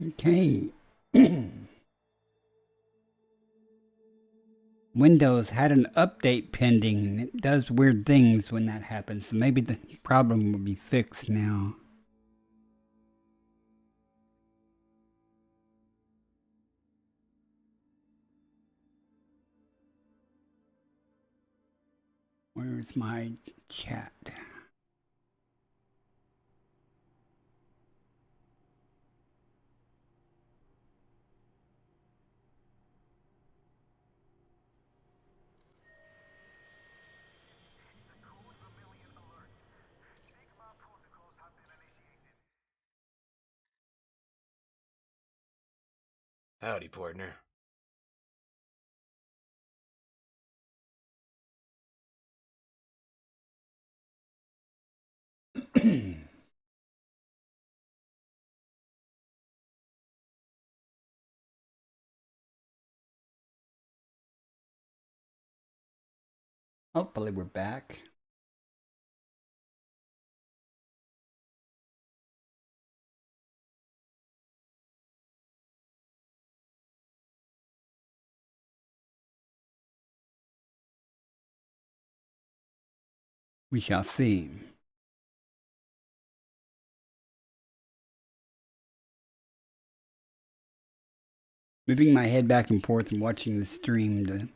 Okay. Windows had an update pending, and it does weird things when that happens. So maybe the problem will be fixed now. Where's my chat? Howdy, partner. Hopefully we're back. We shall see. Moving my head back and forth and watching the stream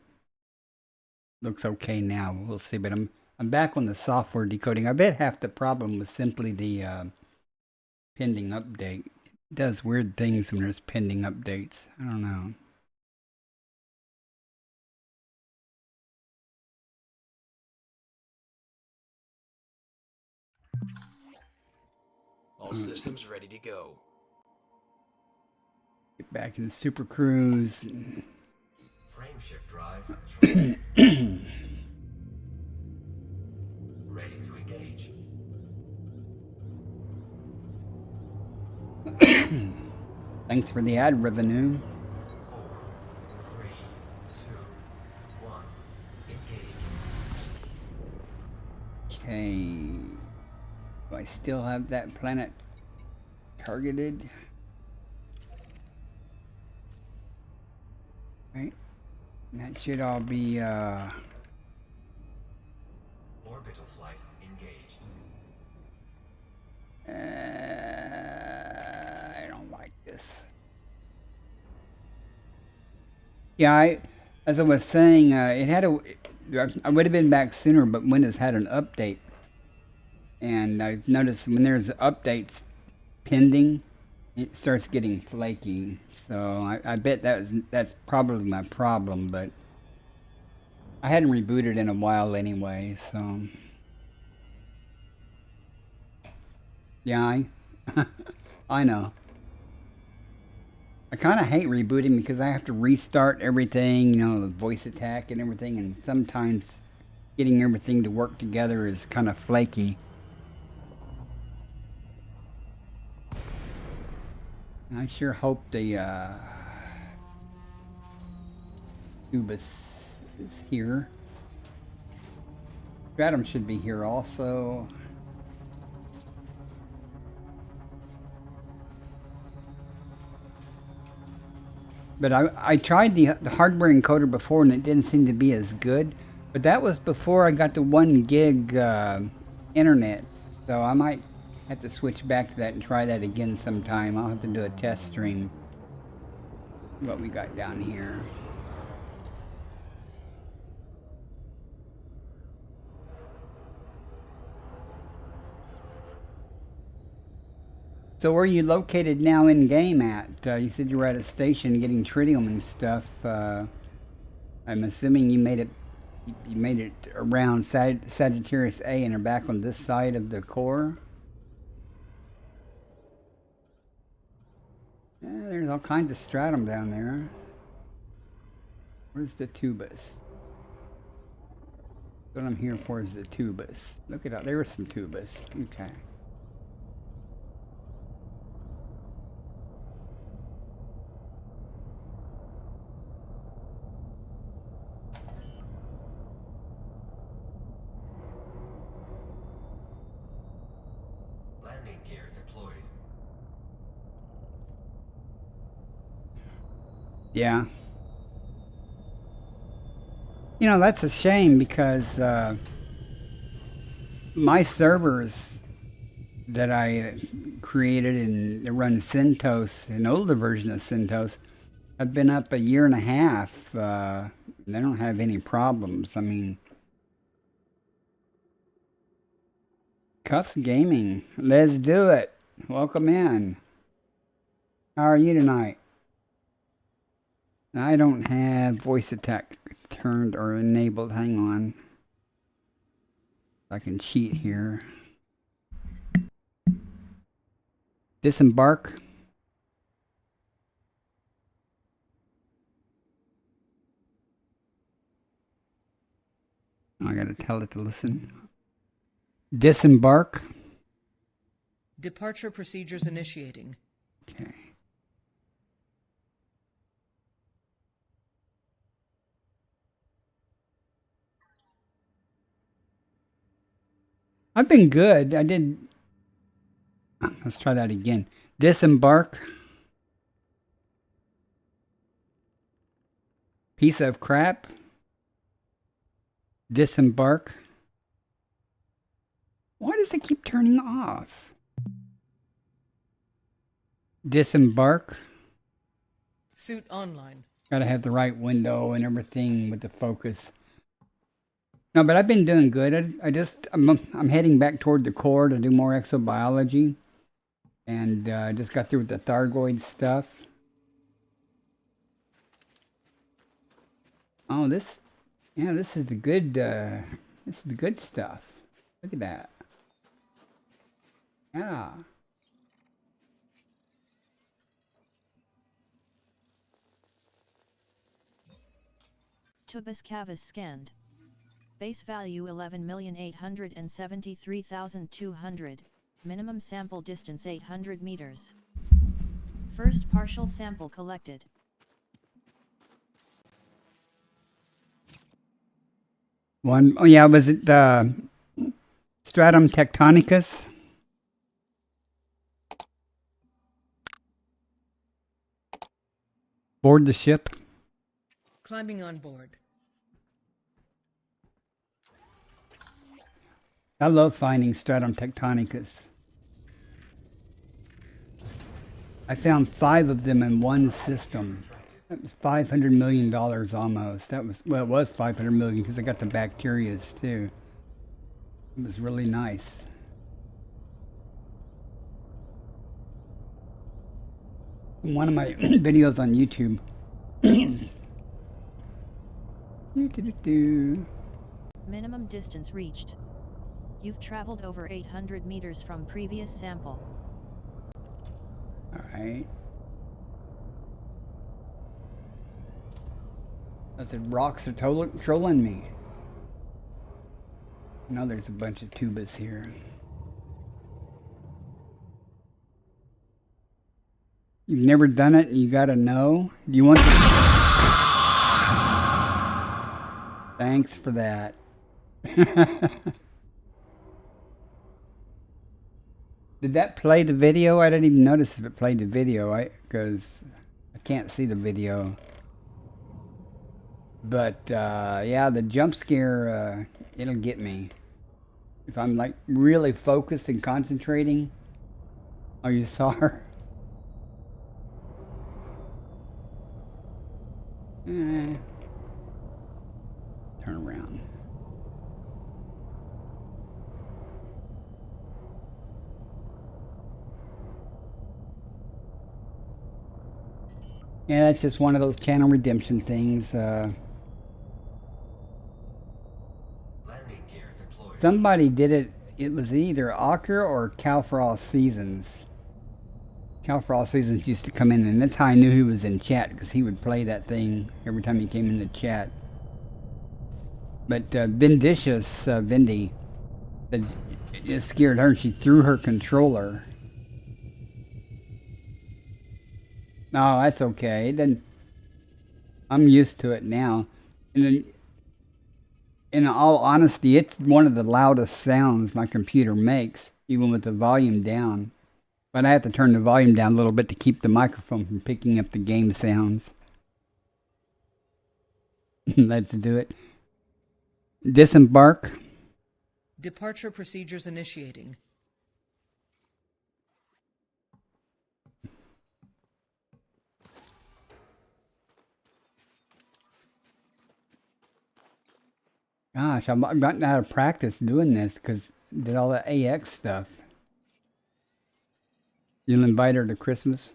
looks okay now. We'll see, but I'm back on the software decoding. I bet half the problem was simply the pending update. It does weird things when there's pending updates. I don't know. All systems ready to go. Get back in the Super Cruise. Frame shift drive triggered. Ready to engage. Thanks for the ad revenue. 4, 3, 2, 1. Engage. Okay. Do I still have that planet targeted? Right. And that should all be Orbital flight engaged. I don't like this. Yeah, as I was saying, it had I would have been back sooner, but Windows had an update, and I've noticed when there's updates pending, it starts getting flaky. So I bet that's probably my problem, but I hadn't rebooted in a while anyway, so yeah, I know. I kind of hate rebooting because I have to restart everything, the voice attack and everything, and sometimes getting everything to work together is kind of flaky. And I sure hope the Ubis is here. Stratum should be here also. But I tried the hardware encoder before and it didn't seem to be as good. But that was before I got the 1 gig internet. So I might have to switch back to that and try that again sometime. I'll have to do a test stream. What we got down here. So where are you located now in game at? You said you were at a station getting tritium and stuff. I'm assuming you made it around Sagittarius A and are back on this side of the core. Yeah, there's all kinds of stratum down there. Where's the tubus? What I'm here for is the tubus. Look at that. There was some tubus. Okay. Landing gear deployed. Yeah. You know, that's a shame because my servers that I created and run CentOS, an older version of CentOS, have been up a year and a half. They don't have any problems. I mean, Cuffs Gaming, let's do it. Welcome in. How are you tonight? I don't have voice attack turned or enabled. Hang on. I can cheat here. Disembark. I gotta tell it to listen. Disembark. Departure procedures initiating. Okay. I've been good. I did. Let's try that again. Disembark. Piece of crap. Disembark. Why does it keep turning off? Disembark. Suit online. Gotta have the right window and everything with the focus. No, but I've been doing good. I'm heading back toward the core to do more exobiology, and I just got through with the Thargoid stuff. Oh, this is the good. This is the good stuff. Look at that. Yeah. Tubus cavus scanned. Base value 11,873,200, minimum sample distance 800 meters. First partial sample collected. Oh yeah, was it Stratum tectonicus? Board the ship. Climbing on board. I love finding Stratum tectonicus. I found 5 of them in one system. That was $500 million almost. That was, well, it was 500 million because I got the bacterias too. It was really nice. One of my videos on YouTube. Minimum distance reached. You've traveled over 800 meters from previous sample. Alright. I said rocks are trolling me. Now there's a bunch of tubas here. You've never done it and you gotta know? Do you want to... Thanks for that. Did that play the video? I didn't even notice if it played the video, because I can't see the video. But yeah, the jump scare, it'll get me. If I'm like really focused and concentrating. Oh, you saw her? Turn around. Yeah, that's just one of those channel redemption things. Landing gear deployed. Somebody did it. It was either Ocker or Calfrost Seasons. Calfrost Seasons used to come in, and that's how I knew he was in chat, because he would play that thing every time he came into chat. But Vindicious, Vindy, it scared her, and she threw her controller. No, that's okay. Then I'm used to it now. And then, in all honesty, it's one of the loudest sounds my computer makes, even with the volume down. But I have to turn the volume down a little bit to keep the microphone from picking up the game sounds. Let's do it. Disembark. Departure procedures initiating. Gosh, I've gotten out of practice doing this because did all the AX stuff. You'll invite her to Christmas?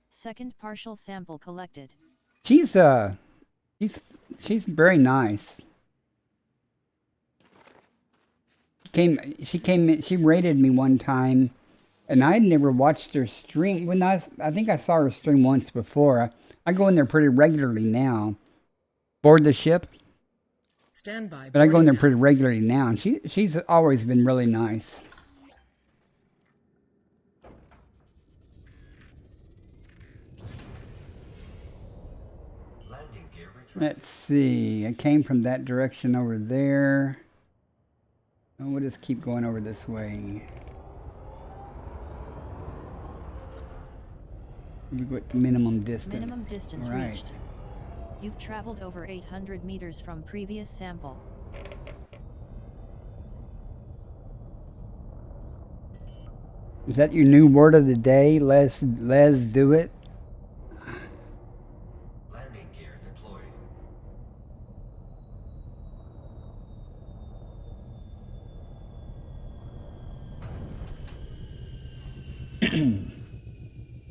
Second partial sample collected. She's she's very nice. She rated me one time, and I'd never watched her stream. I think I saw her stream once before. I go in there pretty regularly now. Board the ship, Stand by. but I go in there Boarding pretty regularly now, and she's always been really nice. Landing gear retracted. Let's see. I came from that direction over there. Oh, we'll just keep going over this way. We go at the minimum distance. Minimum distance All right. reached. You've traveled over 800 meters from previous sample. Is that your new word of the day? Let's do it. Landing gear deployed.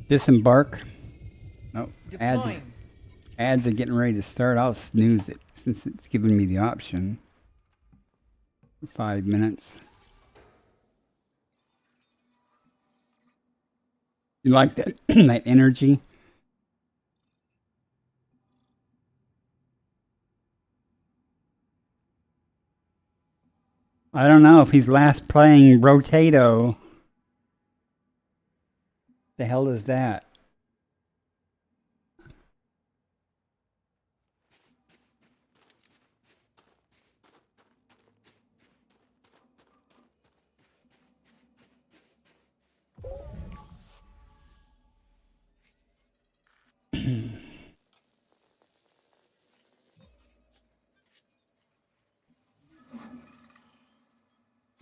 Disembark. Oh, Deploying. ads are getting ready to start. I'll snooze it since it's giving me the option. 5 minutes. You like that that energy? I don't know if he's last playing Rotato. The hell is that?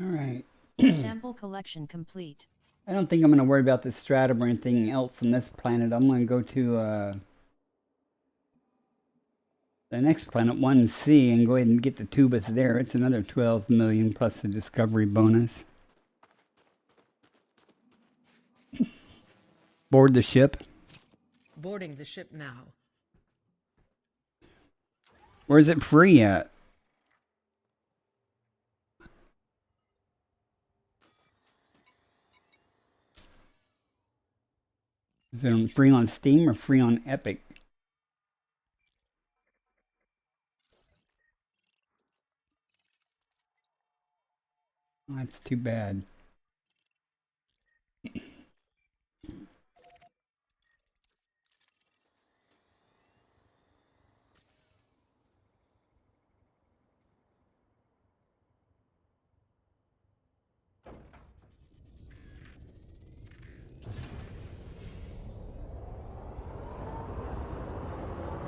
All right. Sample collection complete. I don't think I'm going to worry about this stratum or anything else on this planet. I'm going to go to the next planet, 1C, and go ahead and get the tubus there. It's another 12 million plus the discovery bonus. Board the ship. Boarding the ship now. Where's it free at? Is it free on Steam or free on Epic? Oh, that's too bad.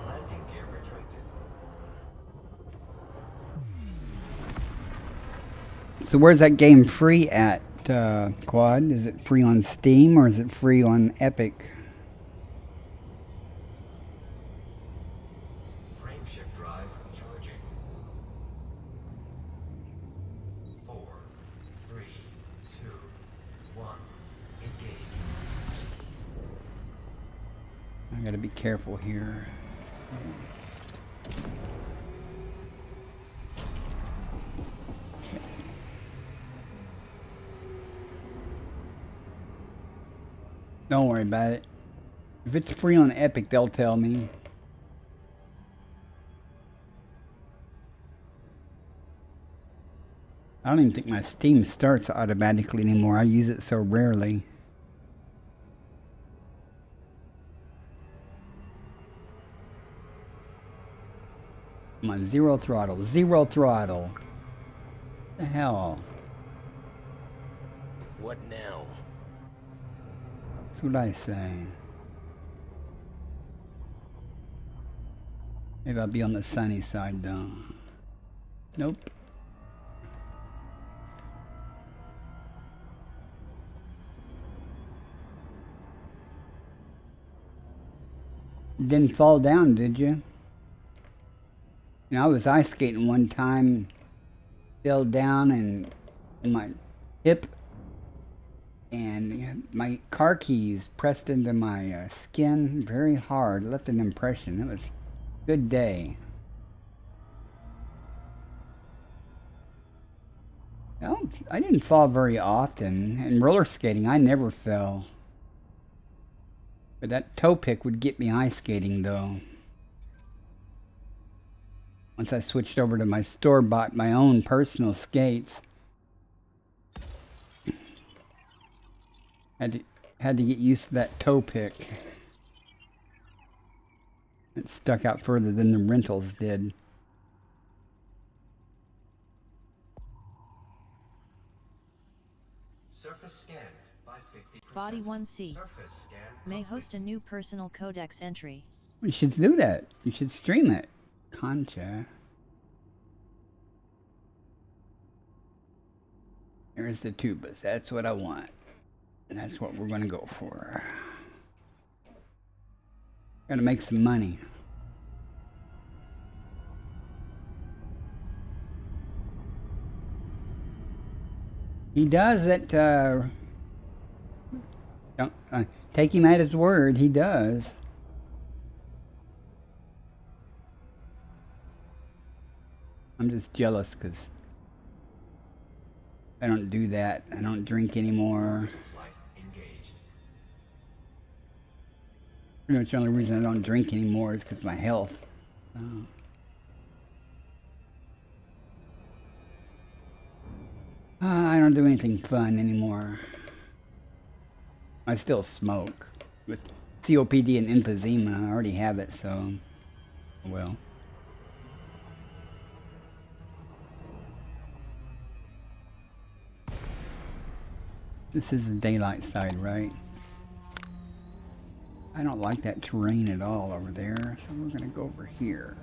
Landing gear retracted. So where's that game free at, Quad? Is it free on Steam or is it free on Epic? Frame shift drive charging. 4, 3, 2, 1. Engage. I gotta be careful here. Don't worry about it. If it's free on Epic, they'll tell me. I don't even think my Steam starts automatically anymore. I use it so rarely. Come on, zero throttle. Zero throttle. What the hell? What now? That's what I say. Maybe I'll be on the sunny side though. Nope. Didn't fall down, did you? You know, I was ice skating one time, fell down and in my hip, and my car keys pressed into my skin very hard. Left an impression. It was a good day. I didn't fall very often. In roller skating, I never fell. But that toe pick would get me ice skating, though. Once I switched over to my store-bought, my own personal skates, had to get used to that toe pick. It stuck out further than the rentals did. Surface scanned by 50%. Body 1C Surface scan may complete. host a new personal codex entry. You should do that. You should stream it. Concha. There's the tubas. That's what I want. And that's what we're going to go for. Got to make some money. He does it. Don't take him at his word. He does. I'm just jealous because I don't do that. I don't drink anymore. Orbital flight engaged. Pretty much the only reason I don't drink anymore is because of my health. I don't do anything fun anymore. I still smoke. With COPD and emphysema, I already have it, so... well. This is the daylight side, right? I don't like that terrain at all over there, so we're gonna go over here.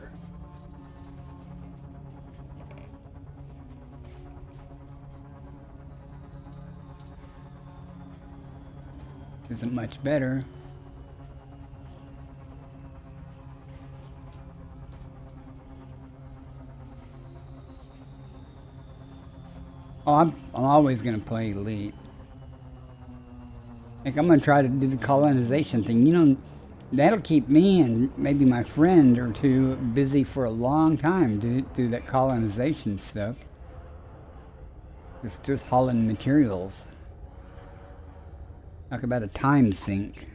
Isn't much better. Oh, I'm always gonna play Elite. Like, I'm gonna try to do the colonization thing. You know, that'll keep me and maybe my friend or two busy for a long time to do that colonization stuff. Just hauling materials. Talk about a time sink.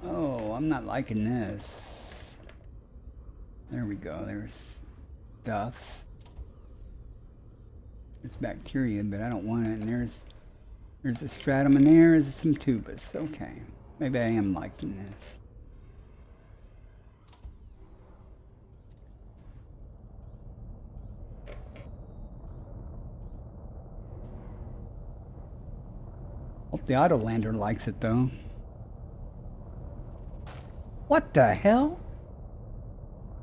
Oh, I'm not liking this. There we go. There's stuffs. It's bacteria, but I don't want it. And there's a stratum, and there's some tubas. Okay, maybe I am liking this. Hope the Autolander likes it though. What the hell?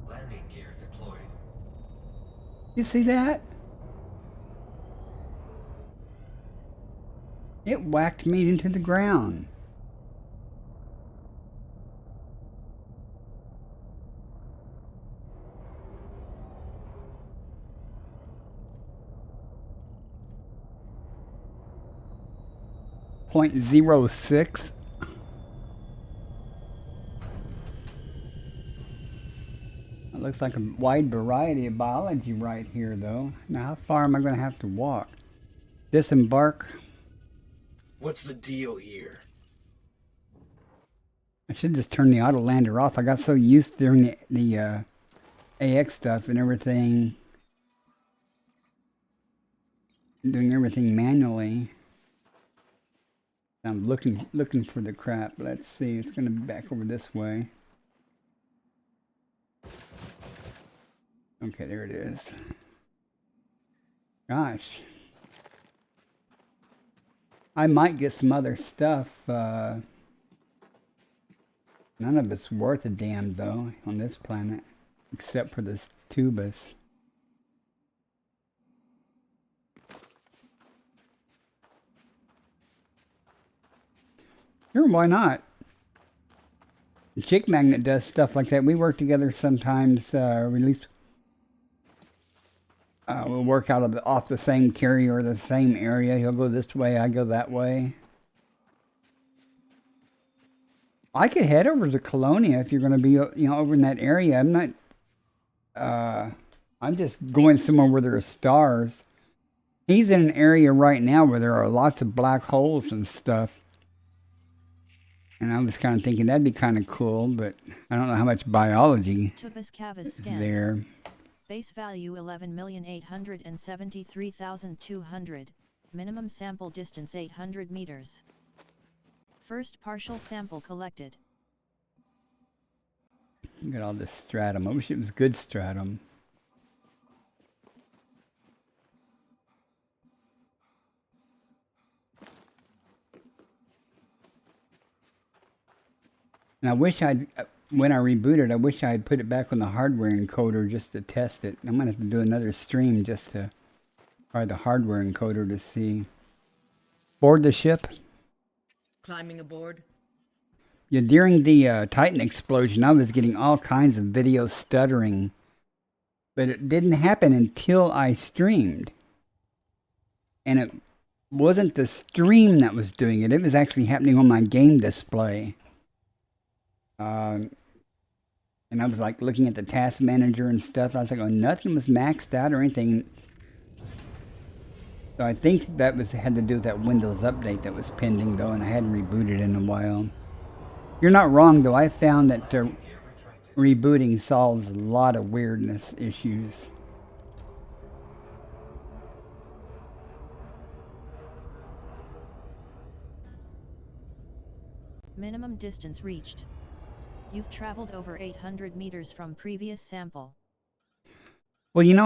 Landing gear deployed. You see that? It whacked me into the ground. .06. It looks like a wide variety of biology right here, though. Now, how far am I going to have to walk? Disembark. What's the deal here? I should just turn the Autolander off. I got so used to doing the AX stuff and everything. Doing everything manually. I'm looking for the crap. Let's see. It's going to be back over this way. Okay, there it is. Gosh. I might get some other stuff. None of it's worth a damn, though, on this planet. Except for this tubus. Sure, why not? Chick Magnet does stuff like that. We work together sometimes, or at least we'll work out of off the same carrier or the same area. He'll go this way, I go that way. I could head over to Colonia if you're going to be, over in that area. I'm not. I'm just going somewhere where there are stars. He's in an area right now where there are lots of black holes and stuff. And I was kind of thinking that'd be kind of cool, but I don't know how much biology is there. Base value 11,873,200. Minimum sample distance 800 meters. First partial sample collected. Look at all this stratum. I wish it was good stratum. And I wish when I rebooted, I wish I had put it back on the hardware encoder just to test it. I'm going to have to do another stream just to try the hardware encoder to see. Board the ship? Climbing aboard. Yeah, during the Titan explosion, I was getting all kinds of video stuttering. But it didn't happen until I streamed. And it wasn't the stream that was doing it. It was actually happening on my game display. And I was like looking at the task manager and stuff. I was like, oh, nothing was maxed out or anything. So I think that had to do with that Windows update that was pending, though, and I hadn't rebooted in a while. You're not wrong, though. I found that rebooting solves a lot of weirdness issues. Minimum distance reached. You've traveled over 800 meters from previous sample. Well, here,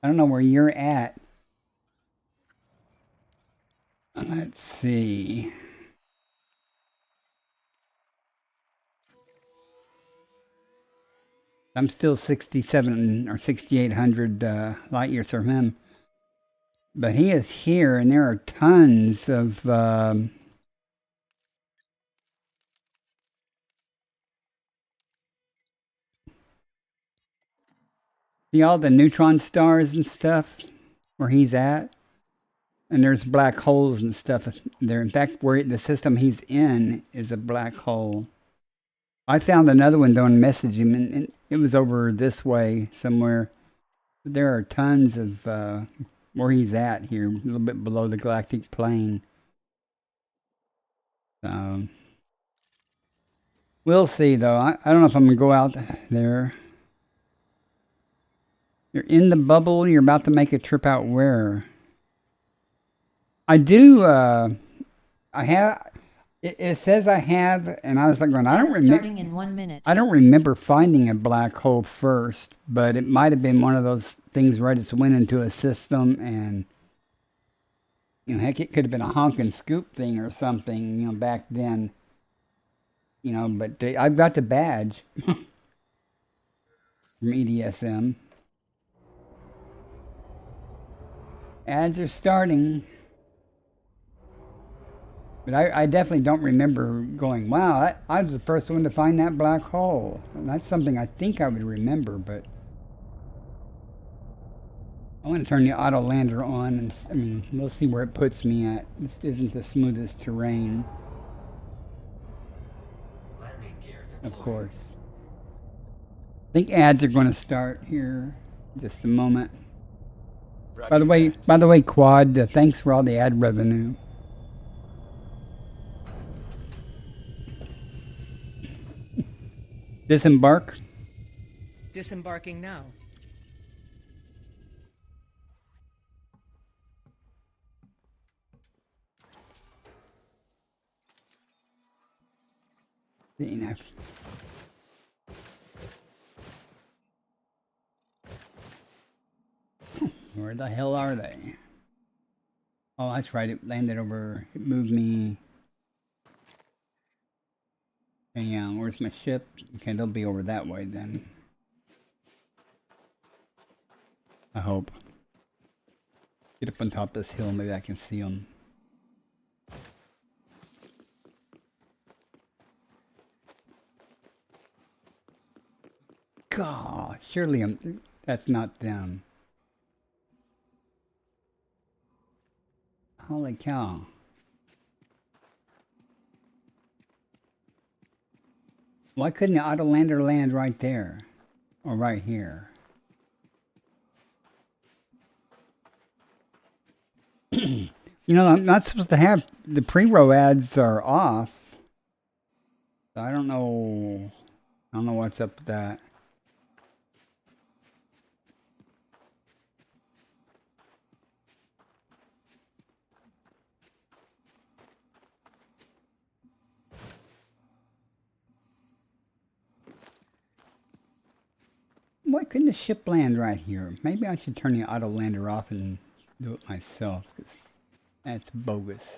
I don't know where you're at. Let's see. I'm still 67 or 6,800 light years from him. But he is here, and there are tons of... see all the neutron stars and stuff where he's at? And there's black holes and stuff there. In fact, where the system he's in is a black hole. I found another one, though, and messaged him, and it was over this way somewhere. But there are tons of where he's at here, a little bit below the galactic plane. So we'll see, though. I don't know if I'm going to go out there. You're in the bubble. You're about to make a trip out where? I do. I have. It says I have, and I was like, going, I don't remember. Starting in 1 minute. I don't remember finding a black hole first, but it might have been one of those things where I just went into a system, and heck, it could have been a honk and scoop thing or something, back then. But I've got the badge from EDSM. Ads are starting. But I definitely don't remember going, wow, I was the first one to find that black hole. And that's something I think I would remember, but I want to turn the auto lander on, and we'll see where it puts me at. This isn't the smoothest terrain. Landing gear deployed. Of course. I think ads are going to start here in just a moment. By the way, Quad, thanks for all the ad revenue. Disembark? Disembarking now. DNF. Where the hell are they? Oh, that's right. It landed over. It moved me. Okay, yeah, where's my ship? Okay, they'll be over that way then. I hope. Get up on top of this hill. Maybe I can see them. God, surely that's not them. Holy cow. Why couldn't the autolander land right there? Or right here? You know, I'm not supposed to have... The pre-row ads are off. So I don't know... I don't know what's up with that. Why couldn't the ship land right here? Maybe I should turn the auto lander off and do it myself, because that's bogus.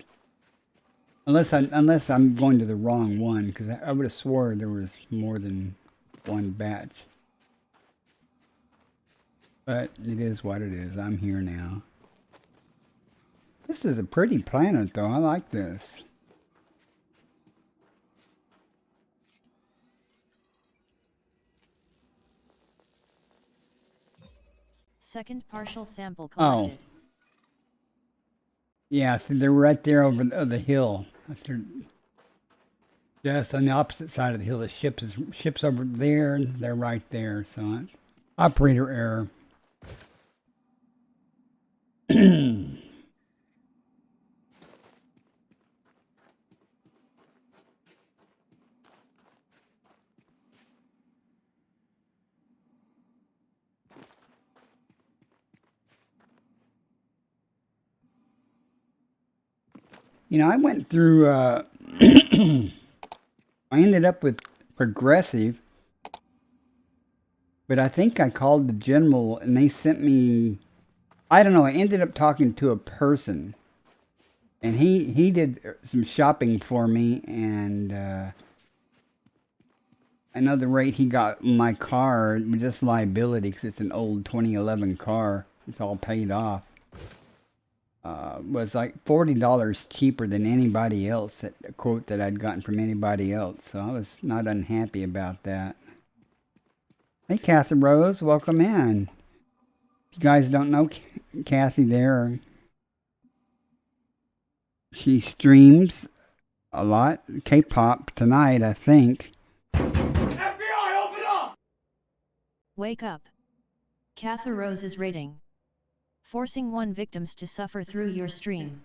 Unless I'm going to the wrong one, because I would have swore there was more than one batch. But it is what it is. I'm here now. This is a pretty planet, though. I like this. Second partial sample collected. Oh. Yeah, see, they're right there over the hill. Just on the opposite side of the hill. The ship's over there, and they're right there. So, operator error. You know, I went through, I ended up with Progressive, but I think I called the general and they sent me, I don't know, I ended up talking to a person and he did some shopping for me, and I know the rate he got my car, just liability because it's an old 2011 car, it's all paid off. Was like $40 cheaper than anybody else, that a quote that I'd gotten from anybody else. So I was not unhappy about that. Hey, Kathy Rose, welcome in. If you guys don't know Kathy there, she streams a lot. K-pop tonight, I think. FBI, open up! Wake up. Kathy Rose is raiding. Forcing one victims to suffer through your stream.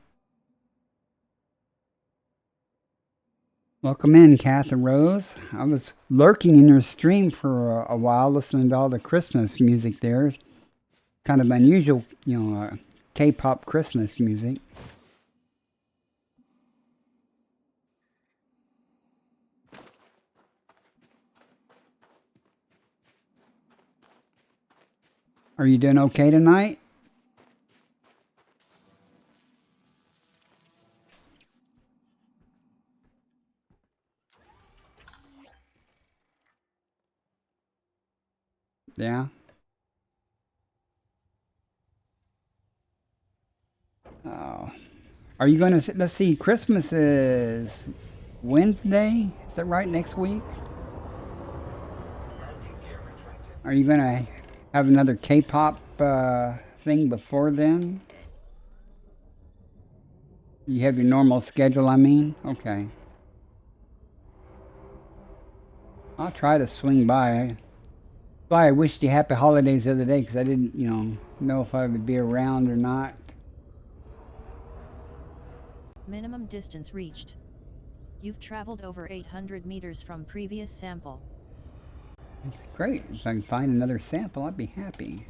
Welcome in, Kathy Rose. I was lurking in your stream for a while, listening to all the Christmas music there. Kind of unusual, you know, K-pop Christmas music. Are you doing okay tonight? Yeah. Oh. Are you going to, let's see, Christmas is Wednesday? Is that right, next week? Landing gear retracted. Are you going to have another K-pop thing before then? You have your normal schedule, I mean? Okay. I'll try to swing by. Why I wished you happy holidays the other day, because I didn't, know if I would be around or not. Minimum distance reached. You've traveled over 800 meters from previous sample. That's great. If I can find another sample, I'd be happy.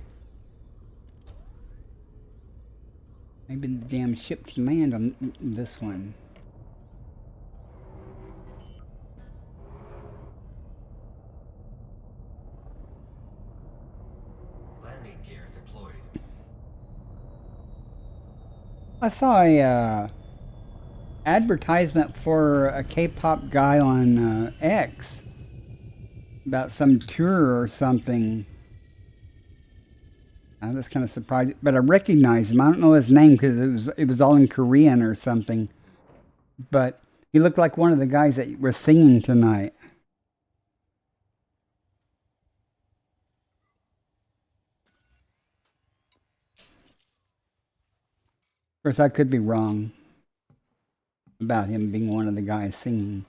Maybe the damn ship can land on this one. Landing gear deployed. I saw a advertisement for a K-pop guy on X about some tour or something. I was kind of surprised, but I recognized him. I don't know his name because it was all in Korean or something. But he looked like one of the guys that were singing tonight. Of course, I could be wrong about him being one of the guys singing.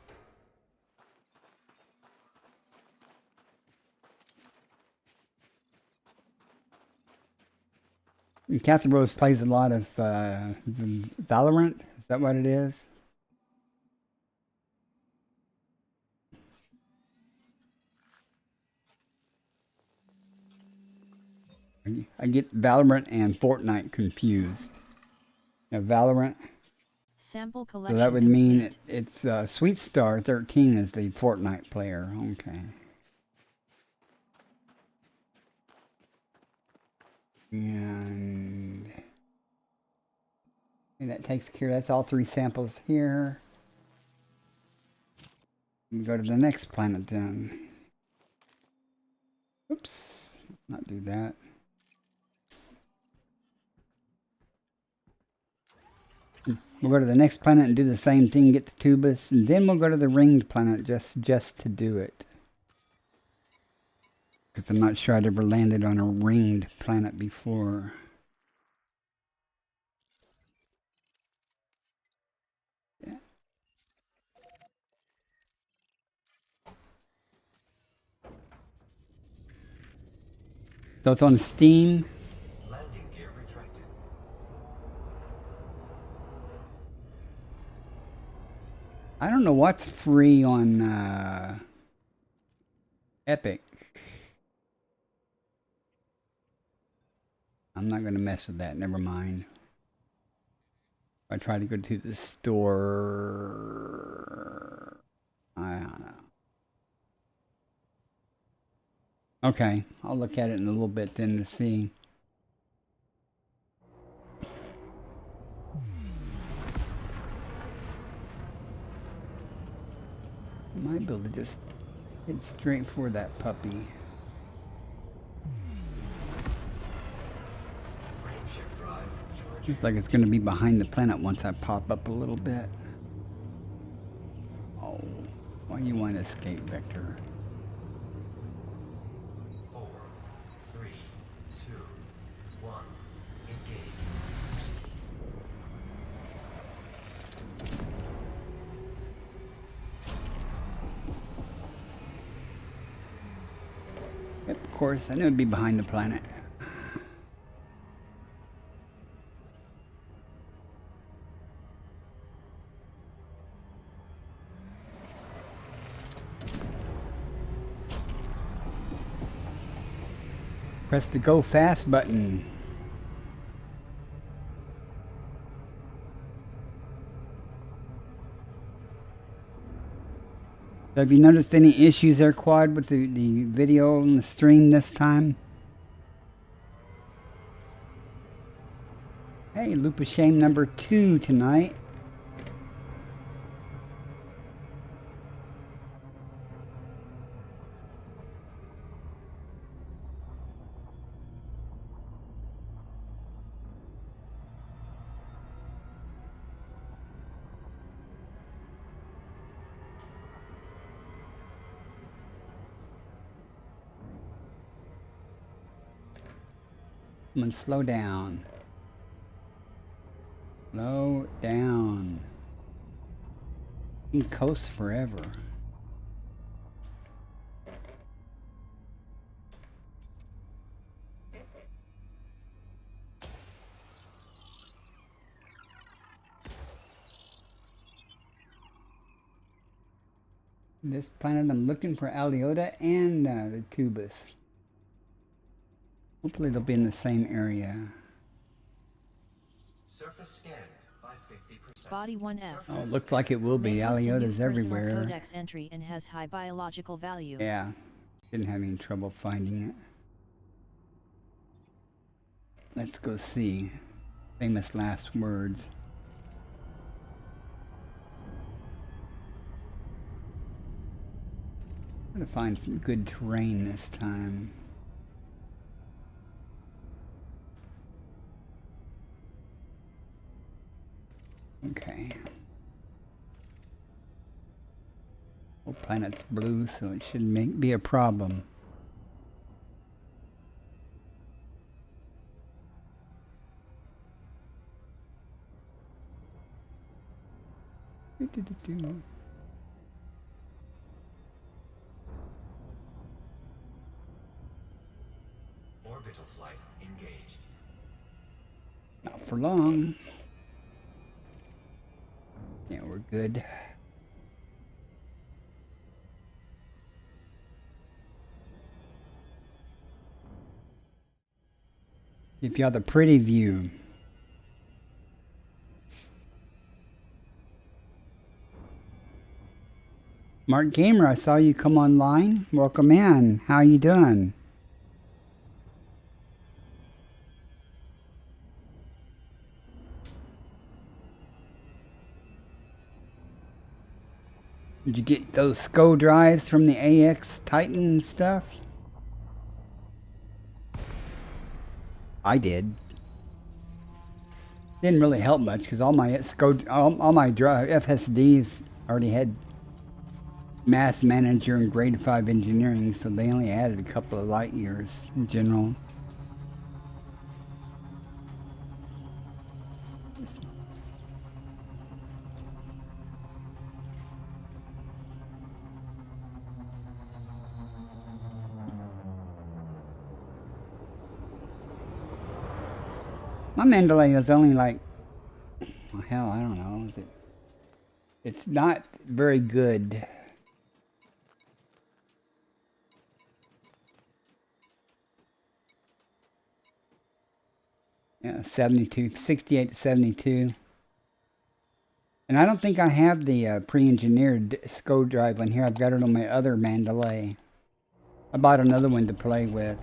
And Catherine Rose plays a lot of Valorant. Is that what it is? I get Valorant and Fortnite confused. Now, Valorant. Sample So collection that would mean complete. it's Sweet Star 13 is the Fortnite player. Okay. And that takes care. That's all 3 samples here. We go to the next planet then. Oops. Not do that. We'll go to the next planet and do the same thing, get the Tubus, and then we'll go to the ringed planet just to do it. Because I'm not sure I'd ever landed on a ringed planet before. Yeah. So it's on Steam. Landing gear retracted. I don't know what's free on Epic. I'm not going to mess with that. Never mind. I try to go to the store. I don't know. Okay, I'll look at it in a little bit then to see. Might be able to just head straight for that puppy. Frame shift drive charging. Looks like it's going to be behind the planet once I pop up a little bit. Oh, why do you want to escape vector? 4, 3, 2, 1. Engage. Yep, of course, I knew it'd be behind the planet. Press the go fast button. So have you noticed any issues there, Quad, with the video and the stream this time? Hey, Loop of Shame number 2 tonight. I'm gonna slow down. Slow down. You can coast forever. This planet, I'm looking for Aliota and the Tubus. Hopefully they'll be in the same area. Surface scanned by 50%. Body 1F. Oh, it looks like it will be. Latest new Aliota's personal everywhere. codex entry and has high biological value. Yeah, didn't have any trouble finding it. Let's go see. Famous last words. I'm gonna find some good terrain this time. Okay. Whole planet's blue, so it shouldn't be a problem. Orbital flight engaged. Not for long. Yeah, we're good. If you have the pretty view. Mark Gamer, I saw you come online. Welcome in. How you doing? Did you get those SCO drives from the AX Titan stuff? I did. Didn't really help much because all my all my FSDs already had Mass Manager and Grade 5 Engineering, so they only added a couple of light years in general. My Mendeley is only like, well, hell, I don't know. Is it? It's not very good. Yeah, 72, 68 to 72. And I don't think I have the pre-engineered SCO drive on here. I've got it on my other Mandalay. I bought another one to play with.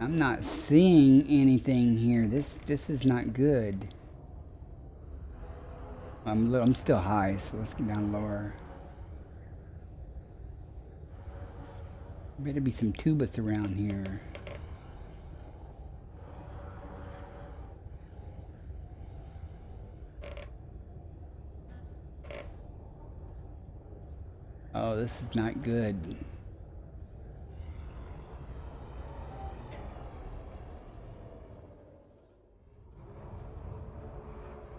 I'm not seeing anything here. This is not good. I'm still high, so let's get down lower. Better be some tubas around here. Oh, this is not good.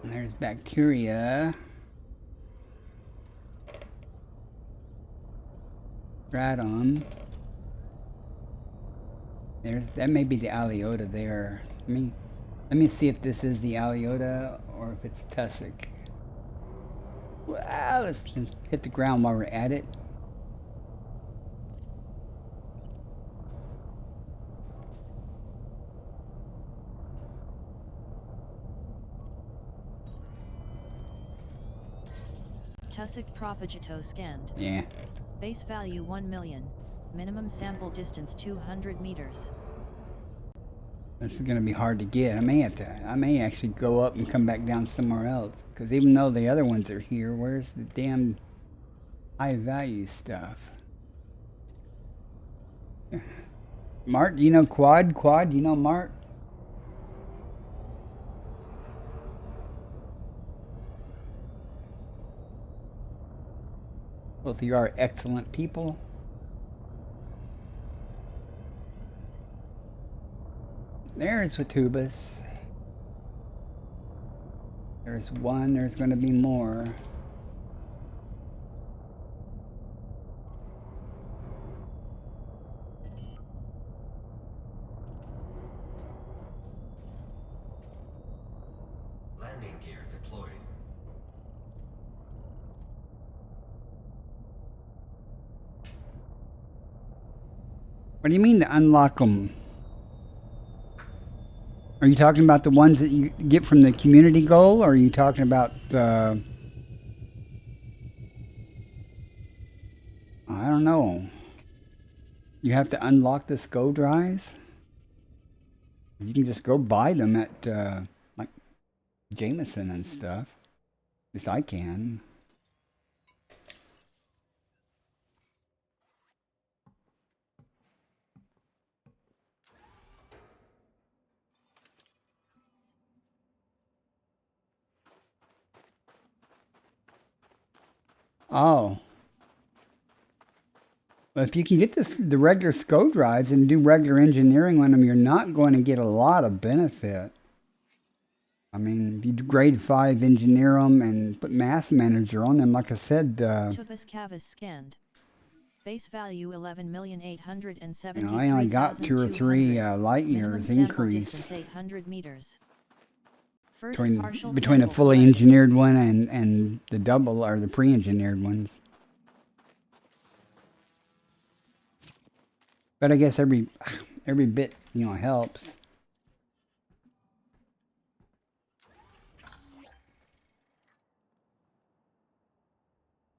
There's bacteria. Radon. That may be the Aliota there. Let me see if this is the Aliota or if it's Tussock. Well, let's hit the ground while we're at it. Tussock Propagato scanned. Yeah. Base value 1 million. Minimum sample distance 200 meters. This is going to be hard to get. I may actually go up and come back down somewhere else. Because even though the other ones are here, where's the damn high value stuff? Mart, do you know Quad? Quad, do you know Mart? Both of you are excellent people. There's Watubus. There's one, there's going to be more. Landing gear deployed. What do you mean to unlock them? Are you talking about the ones that you get from the community goal, or are you talking about I don't know. You have to unlock the SCO drives? You can just go buy them at like Jameson and stuff. At least I can. Oh. Well, if you can get the regular SCO drives and do regular engineering on them, you're not going to get a lot of benefit. I mean, if you grade 5 engineer them and put mass manager on them, like I said, Tupus Cavus scanned. Base value I only got 2 or 3 light years increase distance 800 meters. First between a fully engineered one and the double or the pre-engineered ones. But I guess every bit, helps.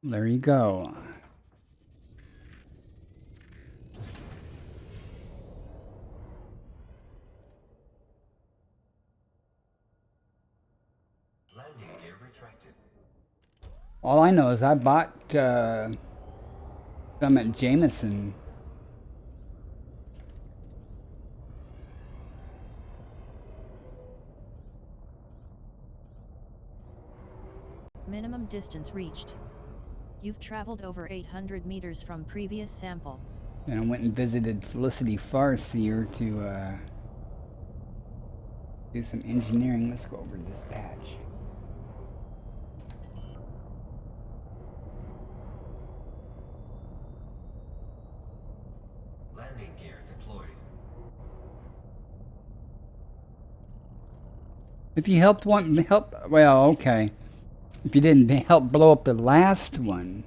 There you go. Landing gear retracted. All I know is I bought some at Jameson. Minimum distance reached. You've traveled over 800 meters from previous sample. And I went and visited Felicity Farseer to do some engineering. Let's go over this patch. Landing gear deployed. If you well, okay. If you didn't help blow up the last one,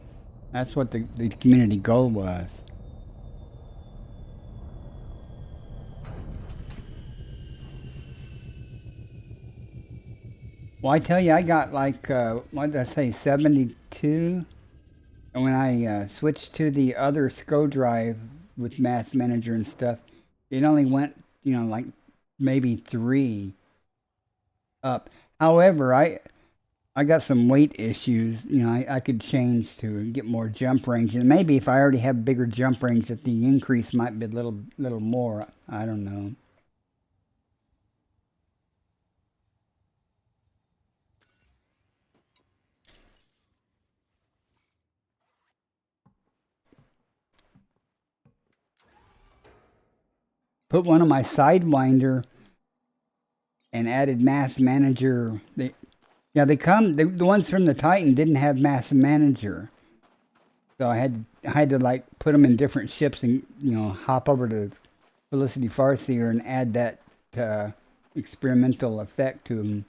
that's what the community goal was. Well, I tell you, I got like, what did I say, 72? And when I switched to the other SCO drive with Mass Manager and stuff, it only went, like maybe 3 up. However, I got some weight issues. I could change to get more jump range, and maybe if I already have bigger jump range, that the increase might be a little more. I don't know. Put one on my Sidewinder and added Mass Manager. The ones from the Titan didn't have Mass Manager. So I had to like put them in different ships and hop over to Felicity Farseer and add that experimental effect to them.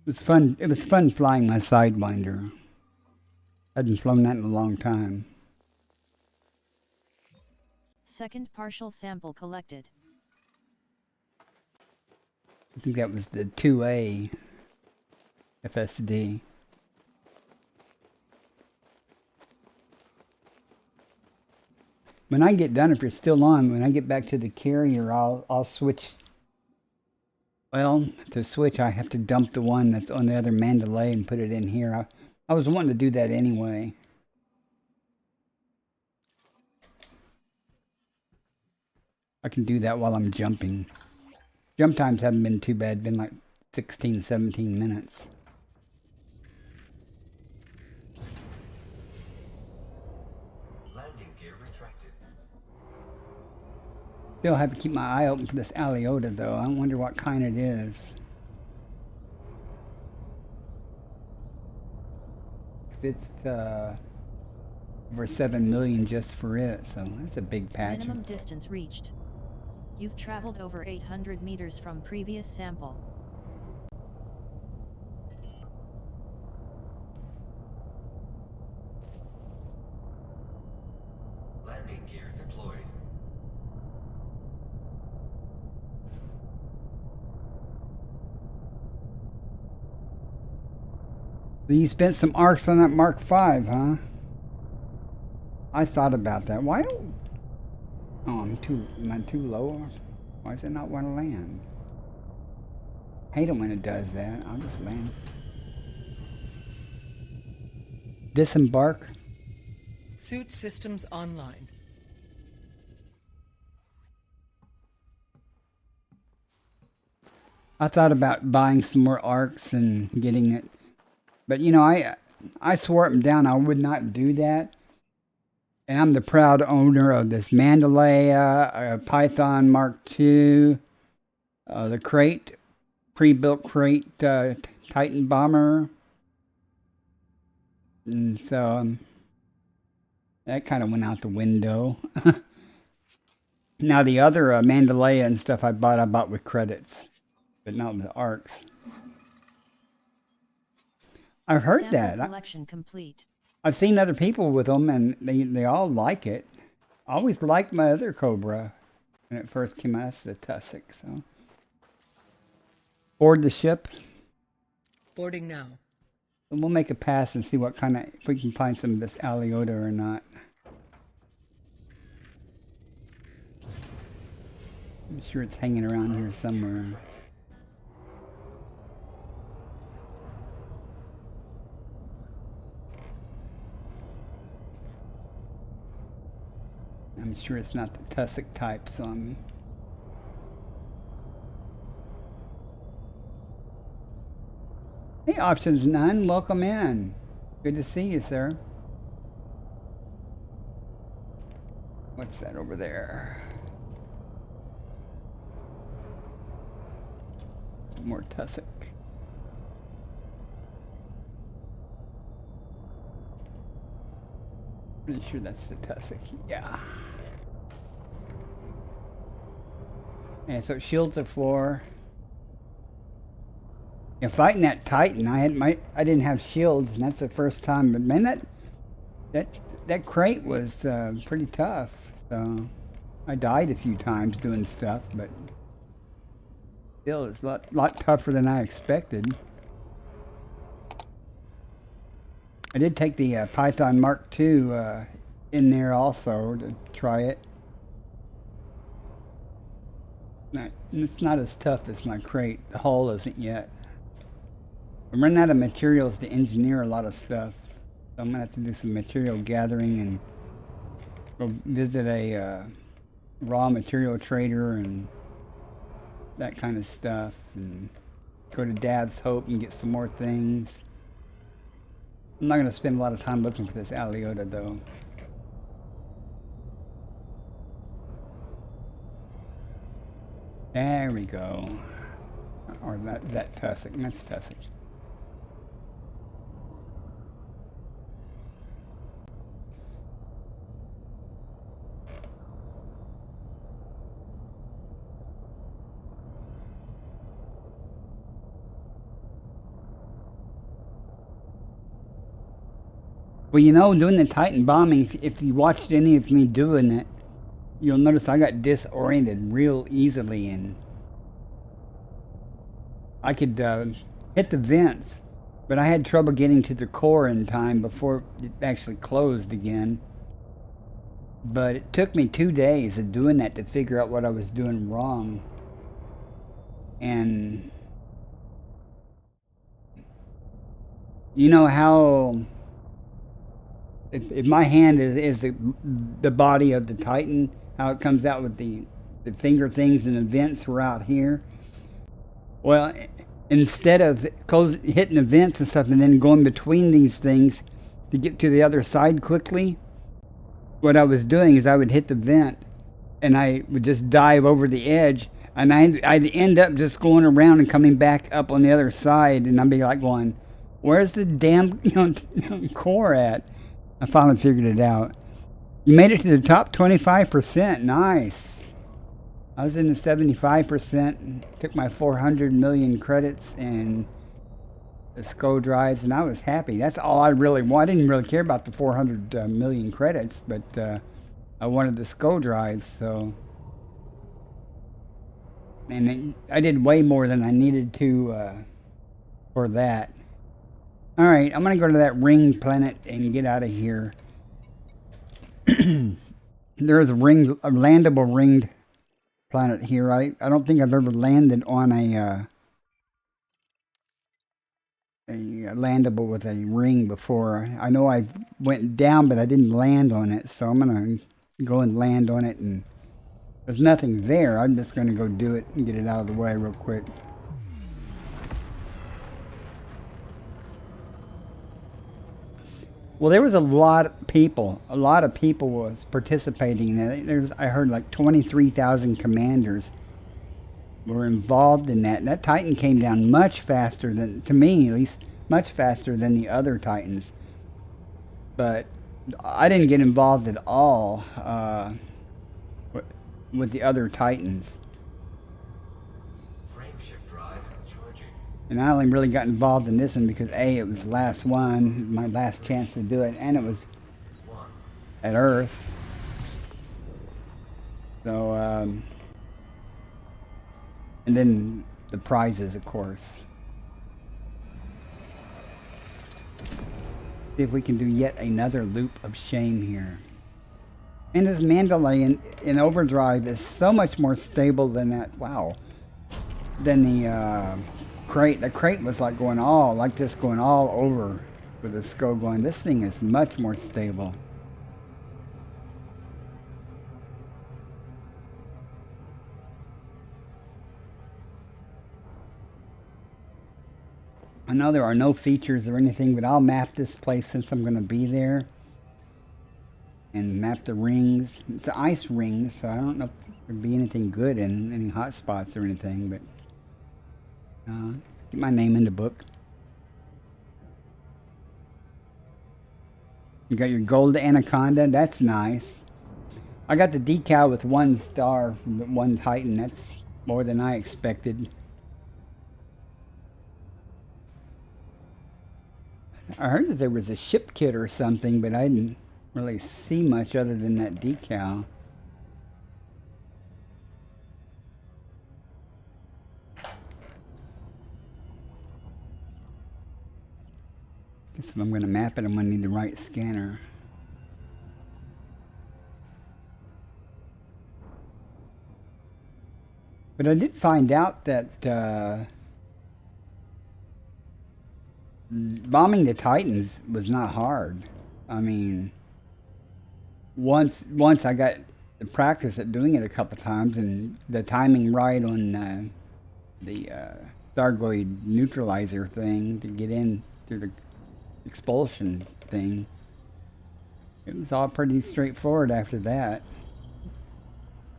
It was fun. It was fun flying my Sidewinder. I hadn't flown that in a long time. Second partial sample collected. I think that was the 2A FSD. When I get done, if you're still on, when I get back to the carrier, I'll switch. Well, to switch, I have to dump the one that's on the other Mandalay and put it in here. I was wanting to do that anyway. I can do that while I'm jumping. Jump times haven't been too bad, been like 16, 17 minutes. Landing gear retracted. Still have to keep my eye open for this Aliota though. I wonder what kind it is. It's over 7 million just for it, so that's a big patch. Minimum distance reached. You've traveled over 800 meters from previous sample. Landing gear deployed. So you spent some arcs on that Mark V, huh? I thought about that. Why don't... Oh, am I too low? Why does it not want to land? Hate it when it does that. I'll just land. Disembark. Suit systems online. I thought about buying some more arcs and getting it. But, you know, I swore them down. I would not do that. And I'm the proud owner of this Mandalaya, Python Mark II, the crate, pre-built crate Titan bomber. And so that kind of went out the window. Now the other Mandalaya and stuff I bought with credits, but not with arcs. I've heard Sample that. collection complete. I've seen other people with them, and they all like it. I always liked my other Cobra when it first came out. That's the Tussock. So, board the ship. Boarding now. And we'll make a pass and see what kind of, if we can find some of this Aliota or not. I'm sure it's hanging around here somewhere. I'm sure it's not the Tussock type, so I'm... Hey, Options None, welcome in. Good to see you, sir. What's that over there? More Tussock. Pretty sure that's the Tussock, yeah. And so shields are 4. Yeah, fighting that Titan, I didn't have shields, and that's the first time. But man, that crate was pretty tough. So I died a few times doing stuff, but still, it's a lot tougher than I expected. I did take the Python Mark II in there also to try it. It's not as tough as my crate. The hull isn't yet. I'm running out of materials to engineer a lot of stuff. So I'm going to have to do some material gathering and go visit a raw material trader and that kind of stuff. And go to Dad's Hope and get some more things. I'm not going to spend a lot of time looking for this Aliota though. There we go. Or that Tussock. That's Tussock. Well, you know, doing the Titan bombing, if you watched any of me doing it, you'll notice I got disoriented real easily, and I could hit the vents, but I had trouble getting to the core in time before it actually closed again. But it took me 2 days of doing that to figure out what I was doing wrong. And you know how if my hand is the body of the Titan, how it comes out with the finger things and the vents were out here. Well, instead of hitting the vents and stuff and then going between these things to get to the other side quickly, what I was doing is I would hit the vent and I would just dive over the edge, and I'd end up just going around and coming back up on the other side, and I'd be like going, where's the damn core at? I finally figured it out. You made it to the top 25%. Nice. I was in the 75%. Took my 400 million credits and the SCO drives, and I was happy. That's all I really wanted. I didn't really care about the 400 million credits, but I wanted the SCO drives, so. And I did way more than I needed to for that. Alright, I'm going to go to that ring planet and get out of here. There is a landable ringed planet here. I don't think I've ever landed on a landable with a ring before. I know I went down, but I didn't land on it, so I'm gonna go and land on it. And there's nothing there. I'm just gonna go do it and get it out of the way real quick. Well, there was a lot of people. A lot of people was participating in it. I heard like 23,000 commanders were involved in that. And that Titan came down much faster than, to me at least, much faster than the other Titans. But I didn't get involved at all with the other Titans. Frameshift drive charging. And I only really got involved in this one because A, it was the last one, my last chance to do it, and it was at Earth. So, and then the prizes, of course. See if we can do yet another loop of shame here. And this Mandalay in Overdrive is so much more stable than that, wow, than the crate. The crate was like going all, like this, going all over with the skull going. This thing is much more stable. I know there are no features or anything, but I'll map this place since I'm going to be there. And map the rings. It's an ice ring, so I don't know if there'd be anything good in any hot spots or anything, but get my name in the book. You got your gold anaconda, that's nice. I got the decal with 1 star from the one Titan, that's more than I expected. I heard that there was a ship kit or something, but I didn't really see much other than that decal. Guess if I'm going to map it, I'm going to need the right scanner. But I did find out that bombing the Titans was not hard. I mean, once I got the practice at doing it a couple times and the timing right on the Thargoid neutralizer thing to get in through the expulsion thing, it was all pretty straightforward after that.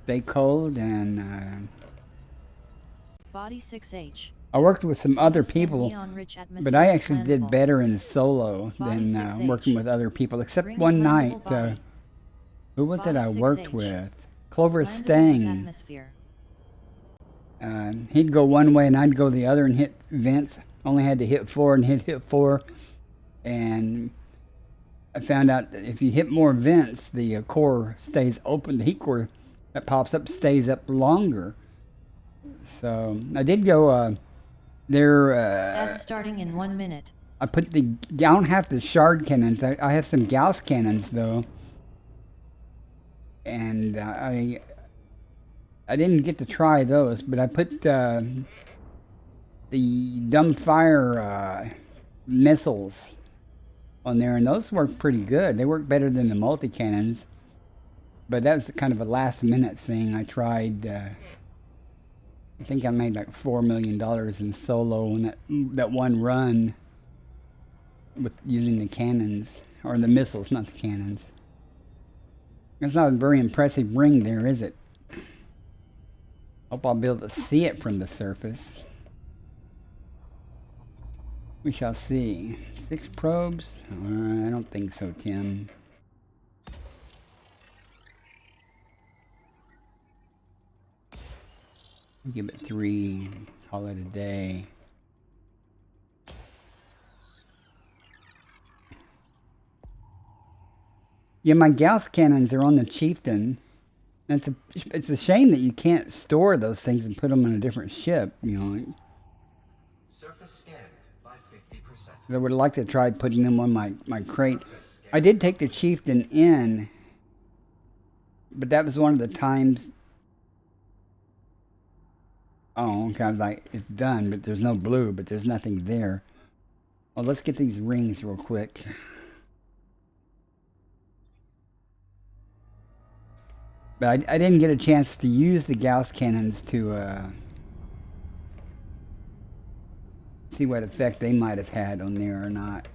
Stay cold and Body 6H. I worked with some other people, but I actually did better in solo than working with other people, except one night. Who was it I worked with? Clover Stang. He'd go one way and I'd go the other and hit vents. Only had to hit 4 and hit 4. And I found out that if you hit more vents, the core stays open. The heat core that pops up stays up longer. So I did go there. That's starting in 1 minute. I put I don't have the shard cannons. I have some Gauss cannons though. And I didn't get to try those, but I put the dumbfire missiles on there, and those work pretty good. They work better than the multi-cannons, but that was kind of a last-minute thing. I tried, I think I made like $4 million in solo in that one run with using the cannons, or the missiles, not the cannons. It's not a very impressive ring there, is it? Hope I'll be able to see it from the surface. We shall see. 6 probes? I don't think so, Tim. Give it 3. Call it a day. Yeah, my Gauss cannons are on the Chieftain. It's a shame that you can't store those things and put them on a different ship, you know. Surface scanned by 50%. I would like to try putting them on my crate. I did take the Chieftain in But that was one of the times. Oh, okay. I was like, it's done, but there's no blue, but there's nothing there. Well, let's get these rings real quick. But I didn't get a chance to use the Gauss cannons to see what effect they might have had on there or not.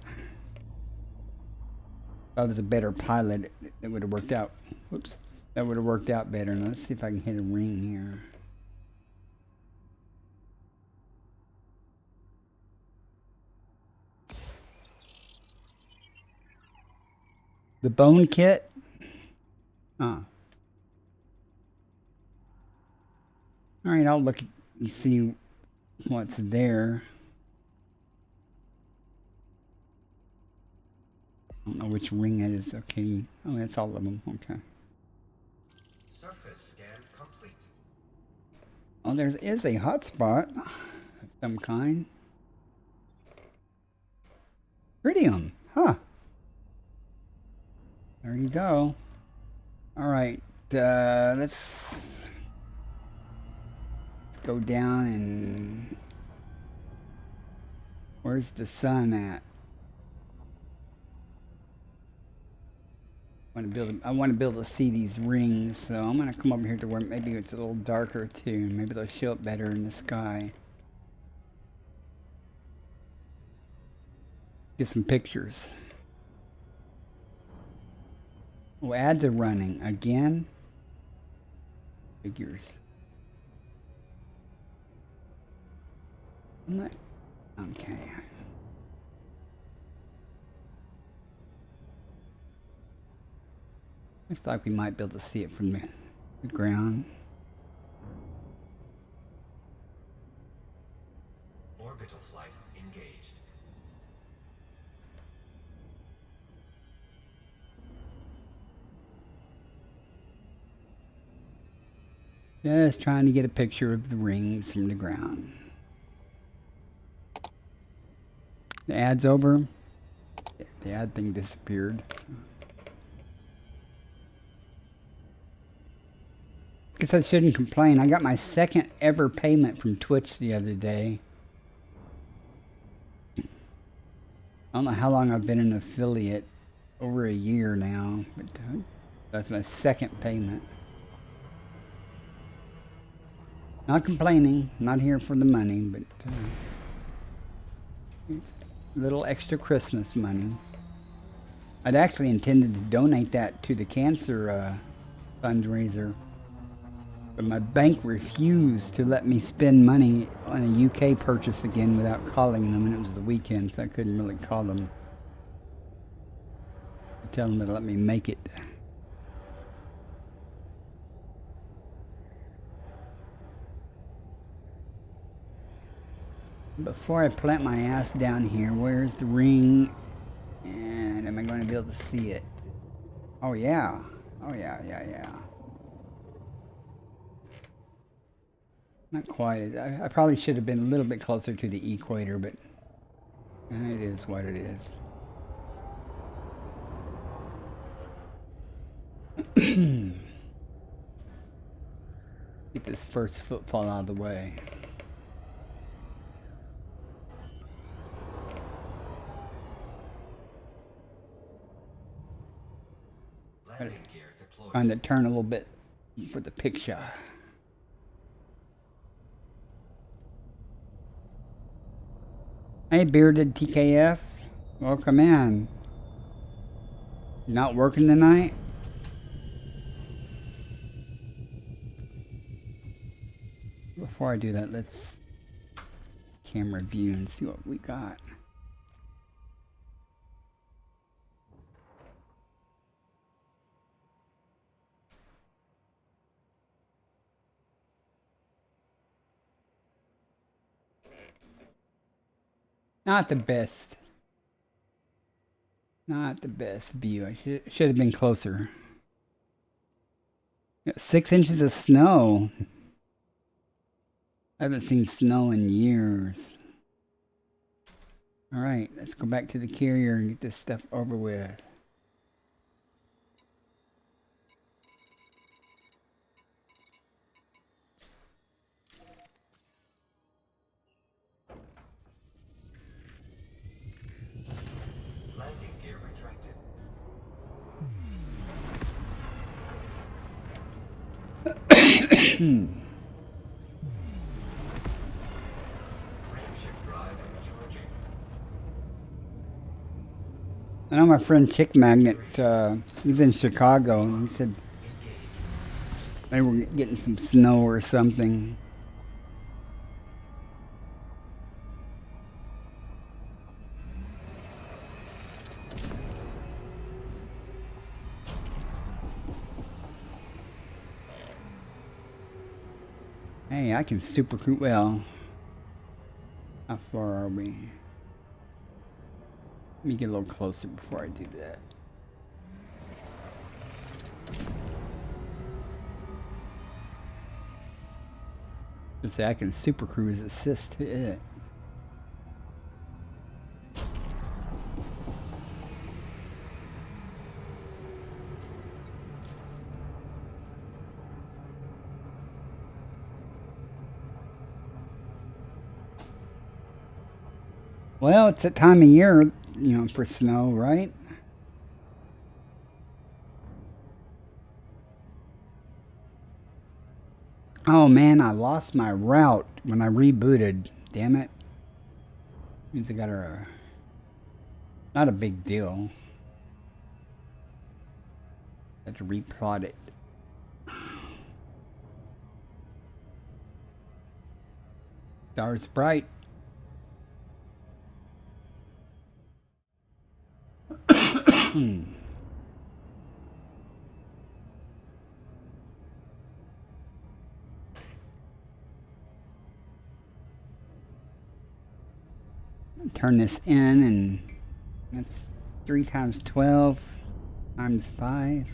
If I was a better pilot, it would have worked out. Whoops. That would have worked out better. Now let's see if I can hit a ring here. The bone kit? Huh. Alright, I'll look and see what's there. I don't know which ring it is. Okay. Oh, that's all of them. Okay. Surface scan complete. Oh, there is a hotspot of some kind. Tritium. Huh. There you go. Alright. Let's go down and... Where's the sun at? I want to be able to see these rings, so I'm going to come over here to where maybe it's a little darker too. Maybe they'll show up better in the sky. Get some pictures. Oh, ads are running again. Figures. I'm not, okay. Looks like we might be able to see it from the ground. Orbital flight engaged. Just trying to get a picture of the rings from the ground. The ad's over. The ad thing disappeared. Guess I shouldn't complain. I got my second ever payment from Twitch the other day. I don't know how long I've been an affiliate. Over a year now. But that's my second payment. Not complaining. Not here for the money, but it's a little extra Christmas money. I'd actually intended to donate that to the cancer fundraiser. But my bank refused to let me spend money on a UK purchase again without calling them, and it was the weekend, so I couldn't really call them. Tell them to let me make it. Before I plant my ass down here, where's the ring? And am I going to be able to see it? Oh yeah. Oh yeah. Not quite. I probably should have been a little bit closer to the equator, but it is what it is. Get this first footfall out of the way. Landing gear deployed. Trying to turn a little bit for the picture. Hey, bearded TKF, welcome in. You not working tonight? Before I do that, let's camera view and see what we got. Not the best. Not the best view. I should have been closer. Got 6 inches of snow. I haven't seen snow in years. Alright, let's go back to the carrier and get this stuff over with. Frameshift drive charging. I know my friend Chick Magnet, he's in Chicago, and he said Engage. they were getting some snow or something. Hey, I can super cruise. Well, how far are we? Let me get a little closer before I do that. Just say I can super cruise assist to it. Well, it's that time of year, for snow, right? Oh man, I lost my route when I rebooted. Damn it. Means I got a... Not a big deal. I had to replot it. Stars bright. Turn this in, and that's 3 times 12 times 5.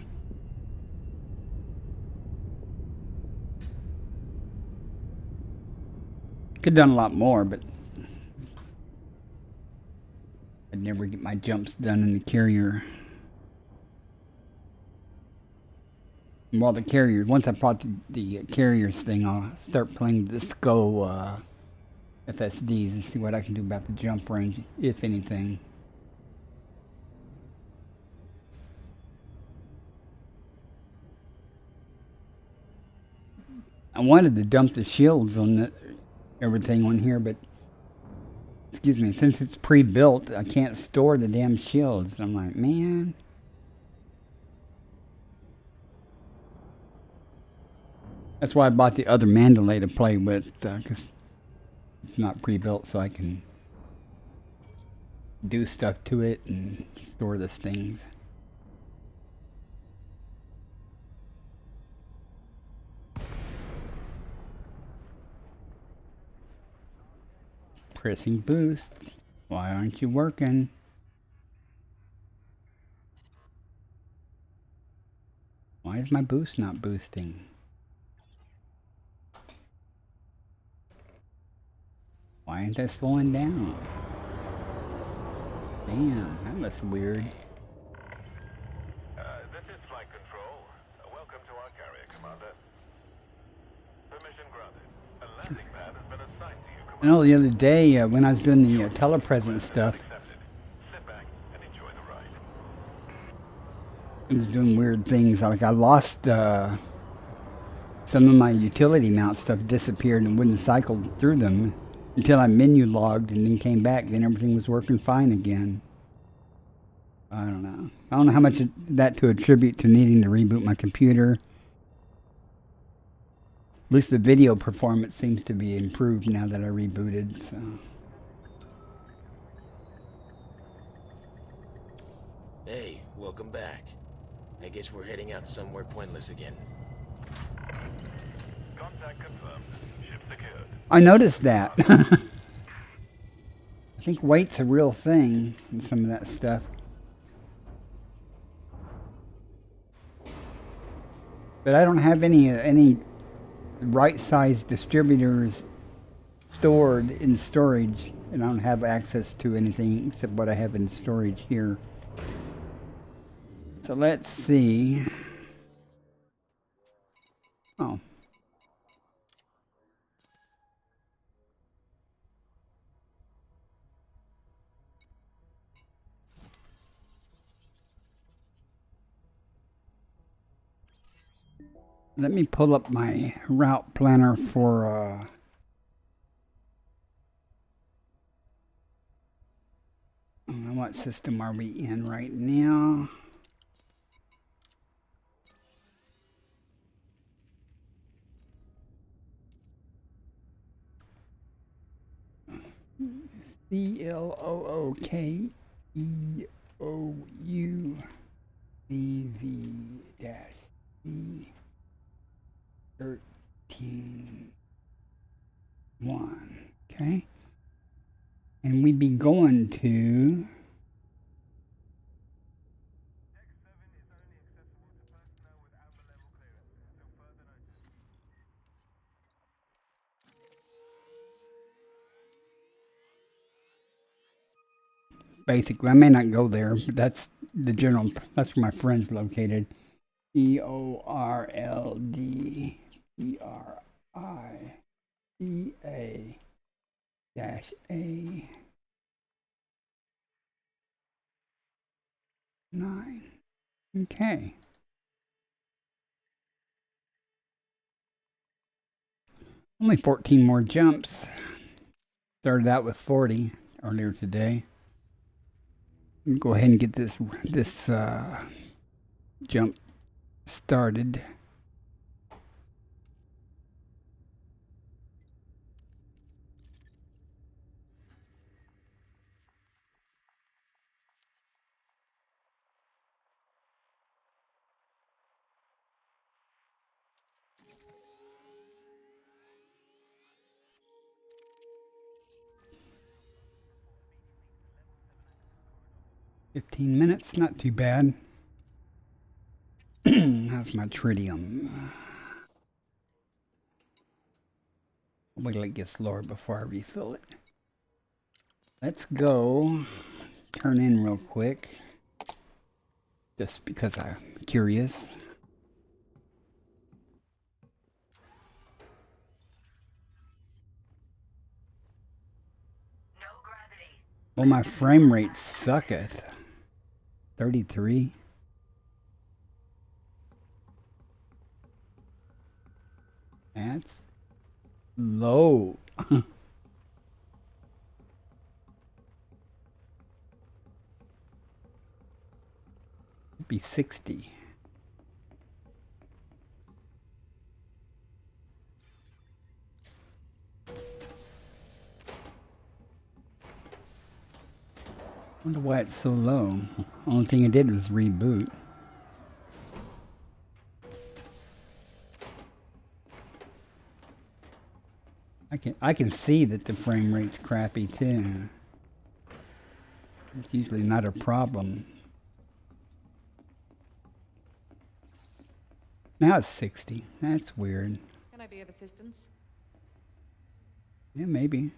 Could have done a lot more, but I'd never get my jumps done in the carrier. And while the carrier, once I plot the carriers thing, I'll start playing the SCO FSDs and see what I can do about the jump range, if anything. I wanted to dump the shields on everything on here, but excuse me, since it's pre-built, I can't store the damn shields. I'm like, man. That's why I bought the other Mandalay to play with, because it's not pre-built, so I can do stuff to it and store those things. Pressing boost. Why aren't you working? Why is my boost not boosting? Why ain't that slowing down? Damn, that was weird. This is Flight Control. Welcome to our carrier, Commander. Permission granted. A landing pad has been assigned to you, I Commander. know the other day when I was doing the telepresence stuff, Accepted. Sit back and enjoy the ride. it was doing weird things. Like I lost some of my utility mount stuff disappeared and wouldn't cycle through them until I menu logged and then came back. Then everything was working fine again. I don't know. I don't know how much of that to attribute to needing to reboot my computer. At least the video performance seems to be improved now that I rebooted. So. Hey, welcome back. I guess we're heading out somewhere pointless again. Contact confirmed. Ship secured. I noticed that. I think weight's a real thing in some of that stuff. But I don't have any right-sized distributors stored in storage, and I don't have access to anything except what I have in storage here. So let's see. Oh. Let me pull up my route planner for I don't know what system are we in right now. CLOOCUV-13-1. Okay. And we'd be going to basically, I may not go there, but that's the general, that's where my friend's located. EORLDPRIDA-9. Okay. Only 14 more jumps. Started out with 40 earlier today. Go ahead and get this jump started. $15, not too bad. How's my tritium? Wait till it gets lower before I refill it. Let's go turn in real quick, just because I'm curious. No gravity. Well, my frame rate sucketh. 33. That's low. Be 60. Wonder why it's so low. Only thing I did was reboot. I can see that the frame rate's crappy too. It's usually not a problem. Now it's 60. That's weird. Can I be of assistance? Yeah, maybe.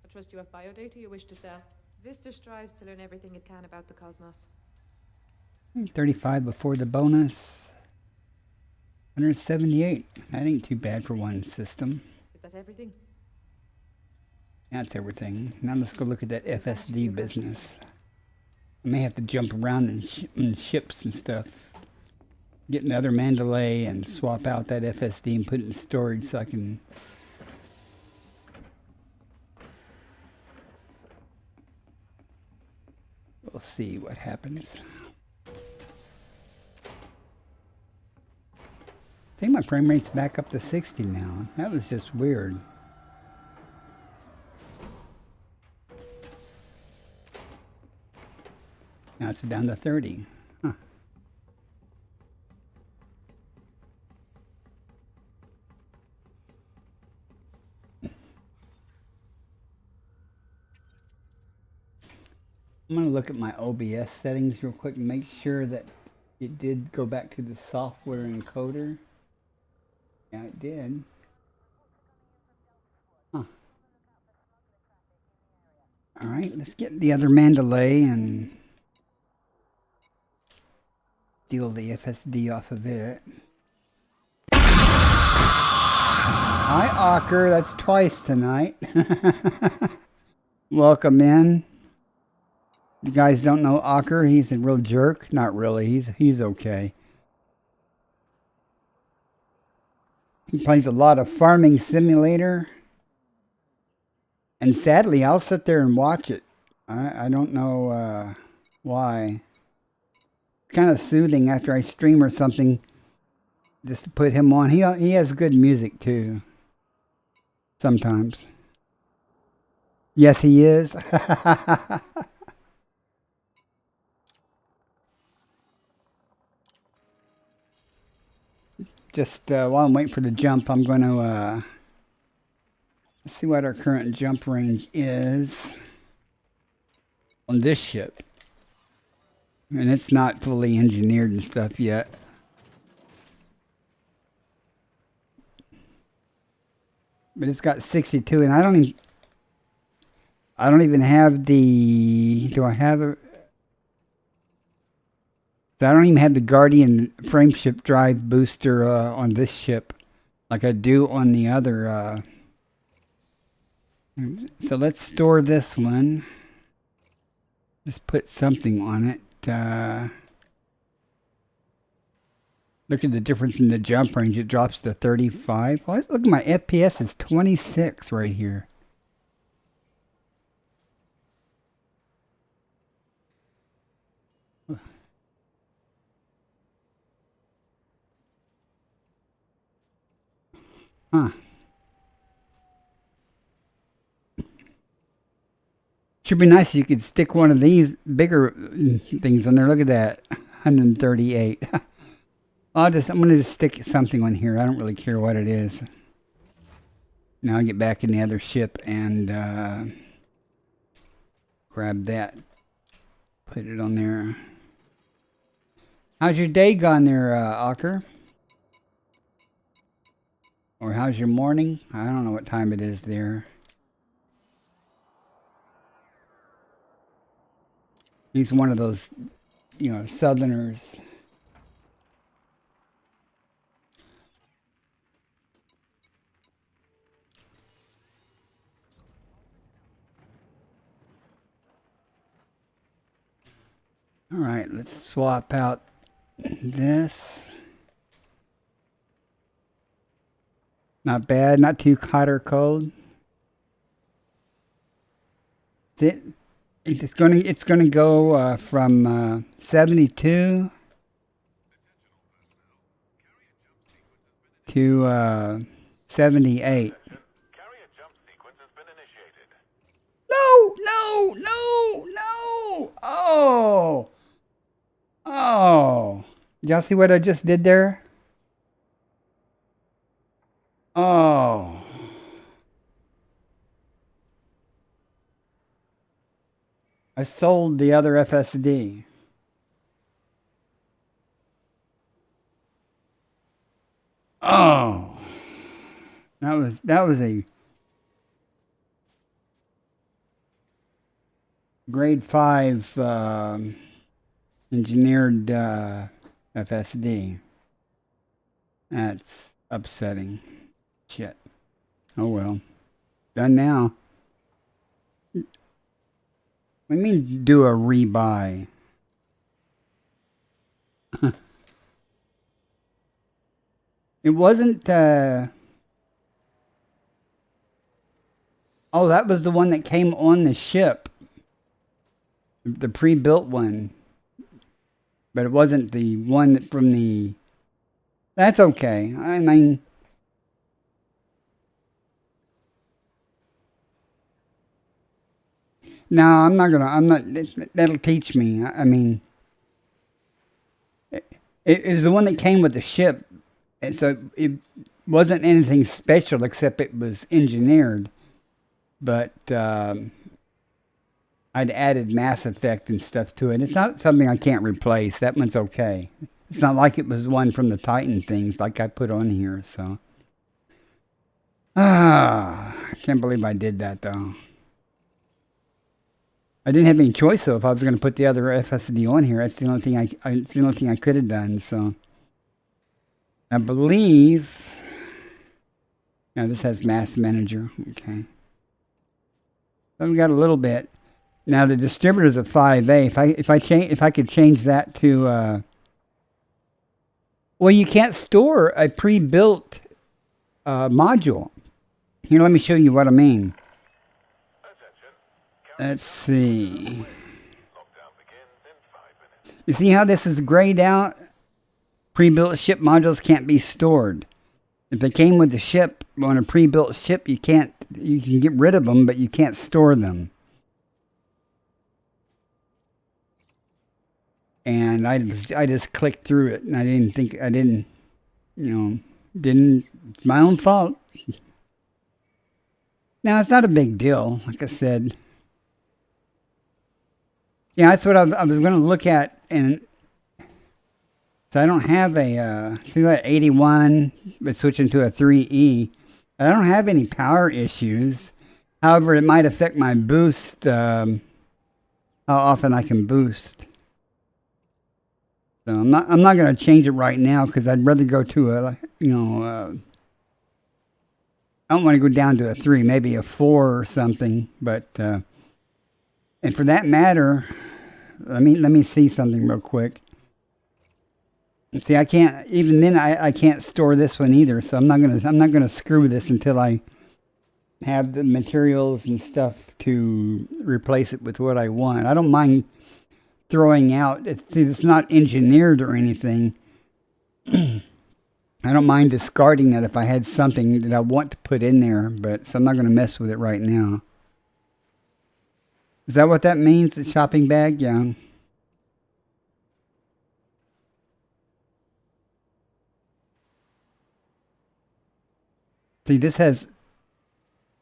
I trust you have biodata you wish to sell. Vista strives to learn everything it can about the cosmos. 35 before the bonus. 178. That ain't too bad for one system. Is that everything? That's everything. Now let's go look at that FSD business. I may have to jump around in ships and stuff. Get another Mandalay and swap out that FSD and put it in storage so I can... We'll see what happens. I think my frame rate's back up to 60 now. That was just weird. Now it's down to 30. Huh. I'm going to look at my OBS settings real quick and make sure that it did go back to the software encoder. Yeah, it did. Huh. Alright, let's get the other Mandalay and deal the FSD off of it. Hi, Ocker. That's twice tonight. Welcome in. You guys don't know Ocker? He's a real jerk. Not really. He's okay. He plays a lot of Farming Simulator. And sadly, I'll sit there and watch it. I don't know why. It's kind of soothing after I stream or something, just to put him on. He has good music too. Sometimes. Yes, he is. Just while I'm waiting for the jump, I'm going to let's see what our current jump range is on this ship. And it's not fully engineered and stuff yet. But it's got 62, and I don't even have the. Do I have a? I don't even have the Guardian frameshift drive booster on this ship, like I do on the other. So let's store this one. Let's put something on it. Look at the difference in the jump range. It drops to 35. Well, look at my FPS is 26 right here. Huh. Should be nice if you could stick one of these bigger things on there. Look at that. 138. I'm going to just stick something on here. I don't really care what it is. Now I'll get back in the other ship and grab that. Put it on there. How's your day gone there, Ocker? Or how's your morning? I don't know what time it is there. He's one of those, Southerners. All right, let's swap out this. Not bad, not too hot or cold. It's gonna go from 72 to 78. Carrier jump sequence has been initiated. No, no, no, no! Oh! Oh! Did y'all see what I just did there? Oh. I sold the other FSD. Oh. That was a grade 5 engineered FSD. That's upsetting. Shit. Oh well. Done now. What do you mean do a rebuy? It wasn't oh, that was the one that came on the ship. The pre-built one. But it wasn't the one from the... That's okay. I mean... No, I'm not, that'll teach me. I mean... It was the one that came with the ship. And so it wasn't anything special except it was engineered. But I'd added Mass Effect and stuff to it. It's not something I can't replace. That one's okay. It's not like it was one from the Titan things like I put on here. So, I can't believe I did that though. I didn't have any choice though if I was going to put the other FSD on here. That's the only thing it's the only thing I could have done. So, I believe. Now this has Mass Manager. Okay. So we got a little bit. Now the distributor's a 5A. If I could change that to well, you can't store a pre-built module. Here, let me show you what I mean. Attention. Let's see. Lockdown begins in 5 minutes. You see how this is grayed out? Pre-built ship modules can't be stored. If they came with the ship on a pre-built ship, you can get rid of them, but you can't store them. And I just clicked through it, and it's my own fault. Now, it's not a big deal, like I said. Yeah, that's what I was going to look at, and so I don't have a, see that 81, but switching to a 3E. I don't have any power issues. However, it might affect my boost, how often I can boost. So I'm not going to change it right now because I'd rather go to a, I don't want to go down to a 3, maybe a 4 or something. But and for that matter, let me see something real quick. See, I can't even then. I can't store this one either. So I'm not gonna screw this until I have the materials and stuff to replace it with what I want. I don't mind throwing out. It's not engineered or anything. I don't mind discarding that if I had something that I want to put in there, but so I'm not going to mess with it right now. Is that what that means, the shopping bag? Yeah. See, this has,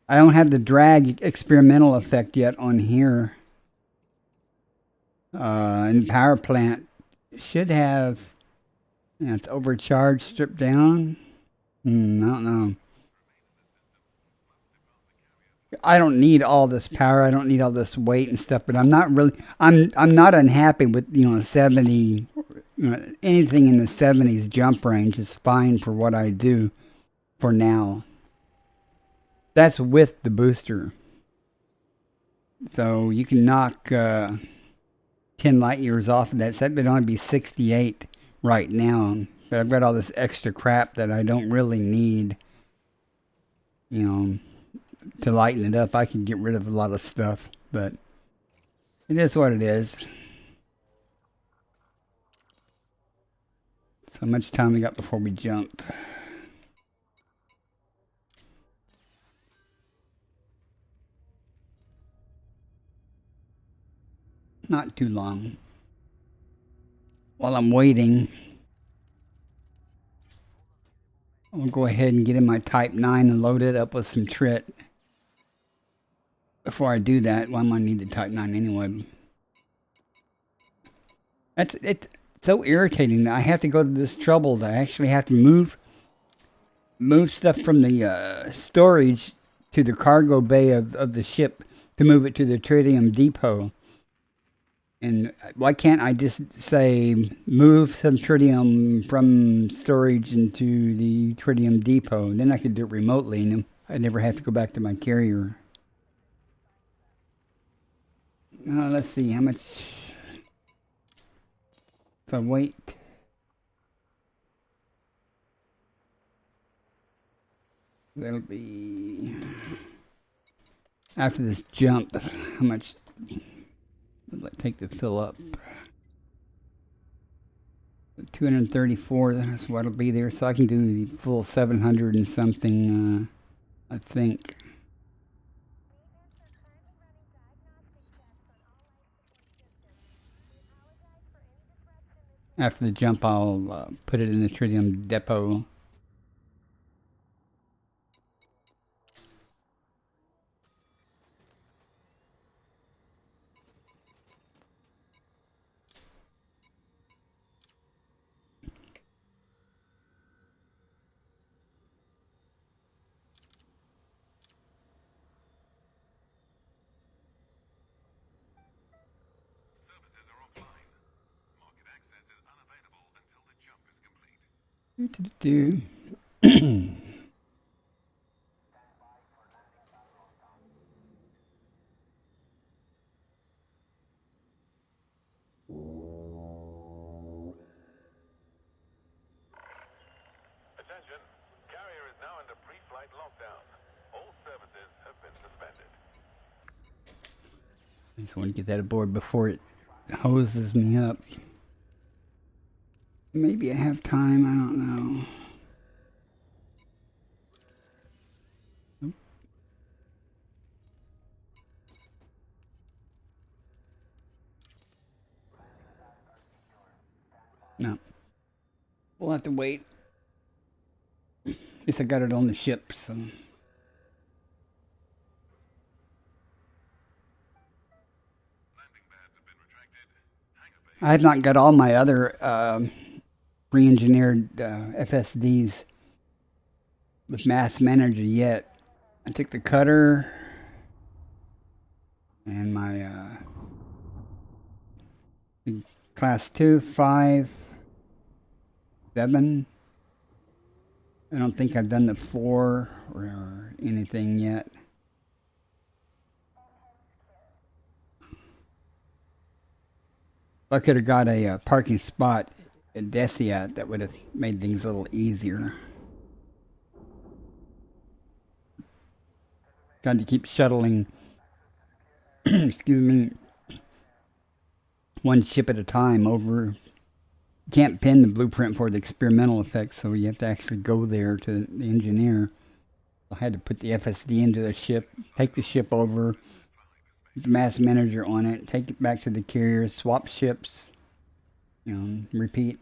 I don't have the drag experimental effect yet on here. And power plant should have, yeah, it's overcharged, stripped down. I don't know. I don't need all this power. I don't need all this weight and stuff. But I'm not really. I'm not unhappy with 70. Anything in the 70s jump range is fine for what I do for now. That's with the booster. So you can knock 10 light years off of that. So that would only be 68 right now. But I've got all this extra crap that I don't really need. To lighten it up. I can get rid of a lot of stuff, but it is what it is. So how much time we got before we jump? Not too long. While I'm waiting, I'll go ahead and get in my Type 9 and load it up with some trit. Before I do that, well, I'm going to need the Type 9 anyway. It's so irritating that I have to go to this trouble that I actually have to move stuff from the storage to the cargo bay of the ship to move it to the tritium depot. And why can't I just say move some tritium from storage into the tritium depot? And then I could do it remotely and I'd never have to go back to my carrier. Let's see how much. If I wait. That'll be after this jump. How much would it take to fill up? 234. That's what'll be there. So I can do the full 700 and something. I think. After the jump, I'll put it in the tritium depot. Do. Attention. Carrier is now under pre-flight lockdown. All services have been suspended. I just want to get that aboard before it hoses me up. Maybe I have time, I don't know. No. We'll have to wait. At least I got it on the ship, so. I have not got all my other re-engineered FSDs with Mass Manager yet. I took the cutter and my class 2, 5, 7. I don't think I've done the 4 or anything yet. If I could have got a parking spot at Desia, that would have made things a little easier. Got to keep shuttling, excuse me, one ship at a time over. You can't pin the blueprint for the experimental effects, so you have to actually go there to the engineer. I had to put the FSD into the ship, take the ship over, put the Mass Manager on it, take it back to the carrier, swap ships, repeat.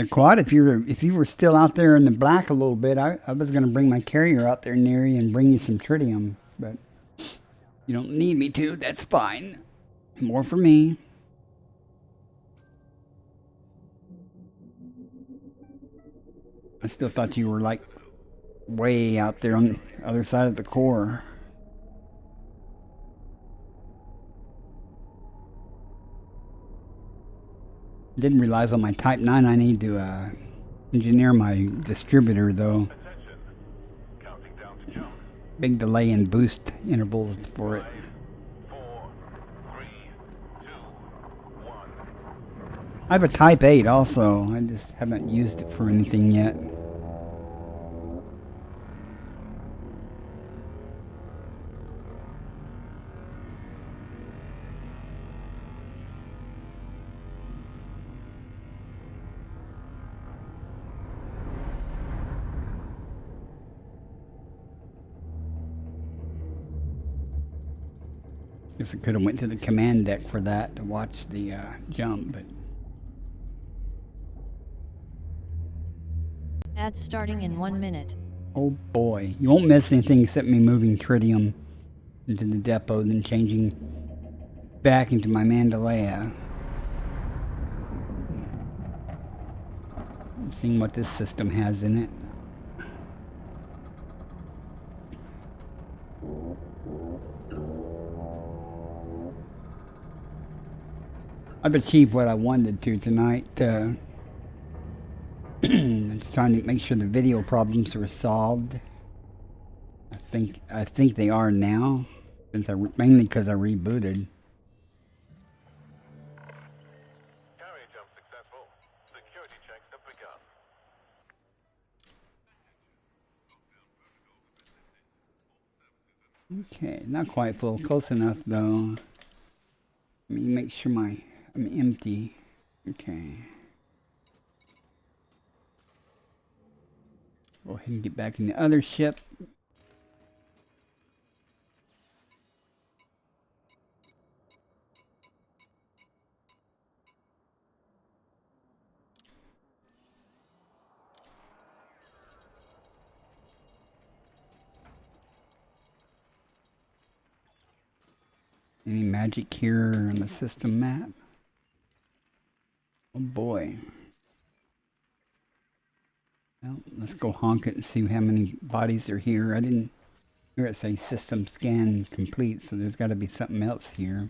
Quad, if you were still out there in the black a little bit, I was going to bring my carrier out there near you and bring you some tritium, but you don't need me to. That's fine. More for me. I still thought you were like way out there on the other side of the core. Didn't realize on my Type 9 I need to engineer my distributor though. Attention. Counting down to jump. Big delay in boost intervals for it. 4, 3, 2, 1. I have a Type 8 also. I just haven't used it for anything yet. Guess I could have went to the command deck for that to watch the jump, but Ads starting in 1 minute. oh boy, you won't miss anything except me moving tritium into the depot, then changing back into my Mandalaya. I'm seeing what this system has in it. I've achieved what I wanted to tonight. It's trying to make sure the video problems are solved. I think they are now, since mainly because I rebooted. Carrier jump successful. Security checks have begun. Okay, not quite full. Close enough though. Let me make sure I'm empty. Okay. Go ahead and get back in the other ship. Any magic here on the system map? Oh boy. Well, let's go honk it and see how many bodies are here. I didn't hear it say system scan complete, so there's got to be something else here.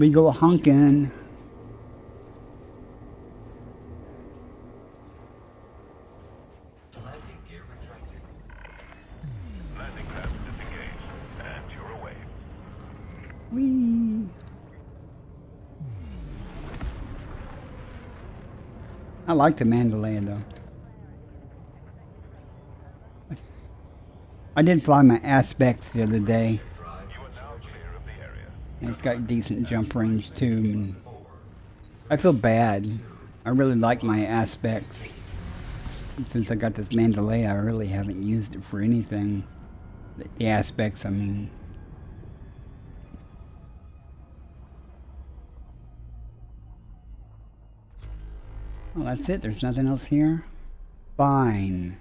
We go honking. Landing gear retracted. Landing craft disengaged, and you're away. Whee! I like the Mandalay though. I did fly my aspects the other day. Drive You are now charging. clear of the area. And it's got decent jump range too. And I feel bad. I really like my aspects. Since I got this Mandalay, I really haven't used it for anything. The aspects, I mean. Well, that's it. There's nothing else here. Fine.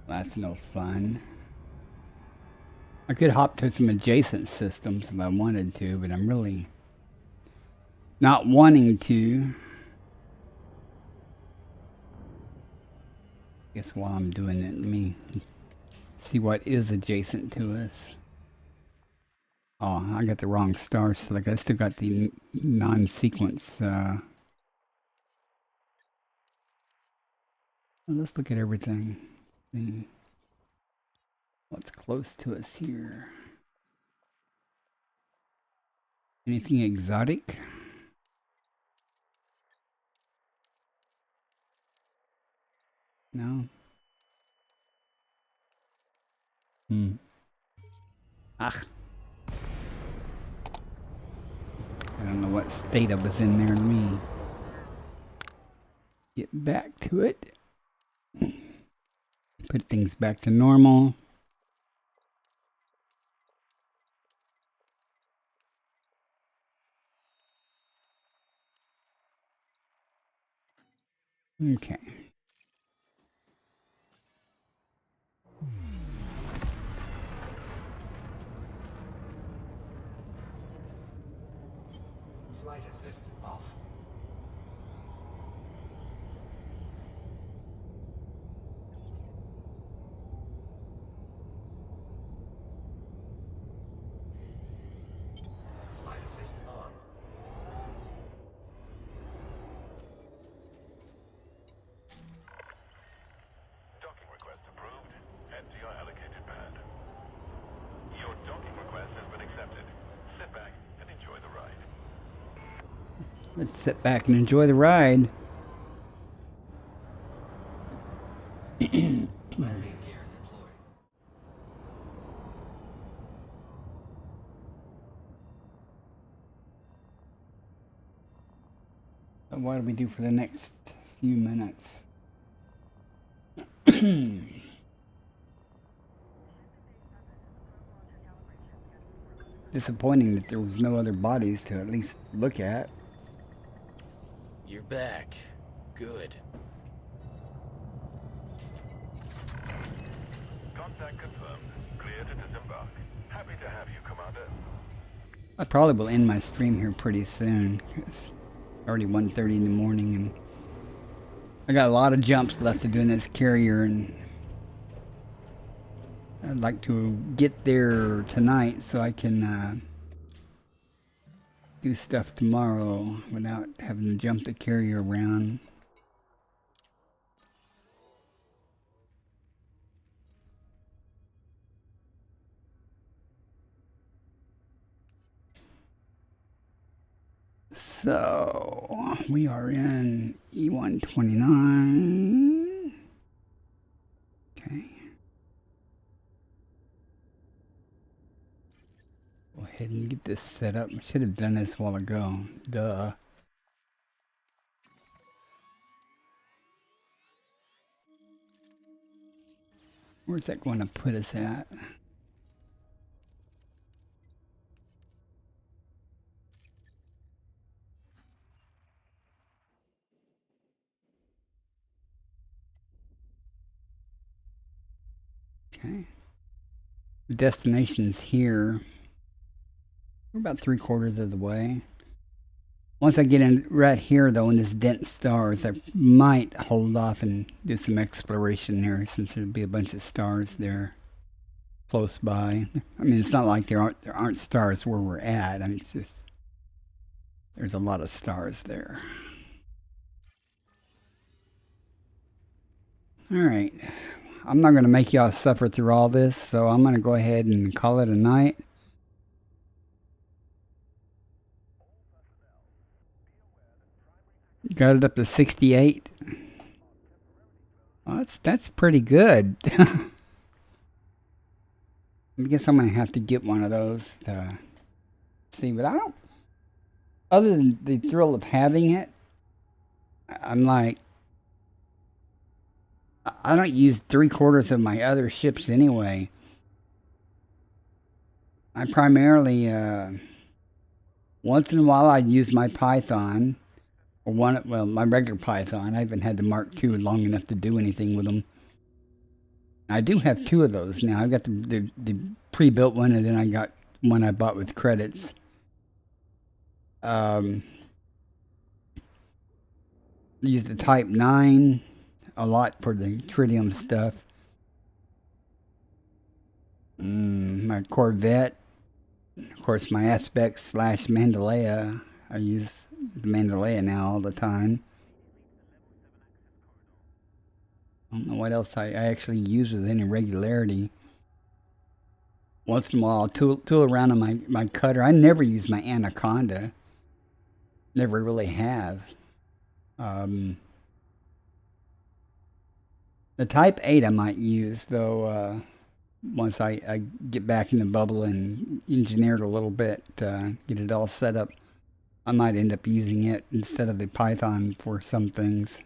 That's no fun. I could hop to some adjacent systems if I wanted to, but I'm really not wanting to. Guess while I'm doing it, let me see what is adjacent to us. Oh, I got the wrong star select. I still got the non-sequence. Let's look at everything. See what's close to us here. Anything exotic? No. Ah. I don't know what state I was in there. Let me get back to it. Put things back to normal. Okay. Flight assist off. Flight assist on. Docking request approved. Head to your allocated pad. Your docking request has been accepted. Sit back and enjoy the ride. Let's sit back and enjoy the ride. Landing gear deployed. So what do we do for the next few minutes? Disappointing that there was no other bodies to at least look at. You're back. Good. Contact confirmed. Clear to disembark. Happy to have you, Commander. I probably will end my stream here pretty soon. It's already 1:30 in the morning and I got a lot of jumps left to do in this carrier, and I'd like to get there tonight so I can do stuff tomorrow without having to jump the carrier around. So we are in E129. Okay. Go ahead and get this set up. I should have done this a while ago. Duh. Where's that going to put us at? Okay. The destination's here. We're about 3/4 of the way. Once I get in right here, though, in this dense stars, I might hold off and do some exploration there, since there'd be a bunch of stars there close by. I mean, it's not like there aren't stars where we're at. I mean, it's just there's a lot of stars there. All right. I'm not going to make y'all suffer through all this, so I'm going to go ahead and call it a night. Got it up to 68. Well, that's pretty good. I guess I'm going to have to get one of those to see, but I don't, other than the thrill of having it, I'm like, I don't use 3/4 of my other ships anyway. I primarily, once in a while, I use my Python, or my regular Python. I haven't had the Mark II long enough to do anything with them. I do have 2 of those now. I've got the pre-built one, and then I got one I bought with credits. Use the Type 9 a lot for the tritium stuff. My Corvette, of course, my Aspects / Mandalaya. I use the Mandalaya now all the time. I don't know what else I actually use with any regularity. Once in a while, I'll tool around on my cutter. I never use my Anaconda. Never really have. The Type 8 I might use, though, once I get back in the bubble and engineer it a little bit, get it all set up. I might end up using it instead of the Python for some things.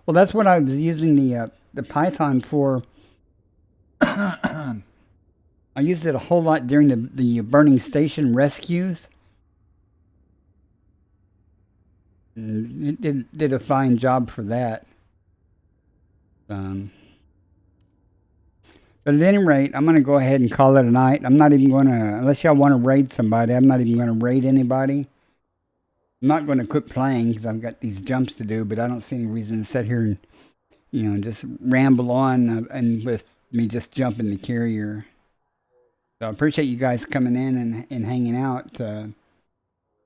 Well, that's what I was using the Python for. I used it a whole lot during the burning station rescues. And it did a fine job for that. But at any rate, I'm going to go ahead and call it a night. I'm not even going to, unless y'all want to raid somebody, I'm not even going to raid anybody. I'm not going to quit playing because I've got these jumps to do, but I don't see any reason to sit here and, just ramble on and with me just jumping the carrier. So I appreciate you guys coming in and hanging out.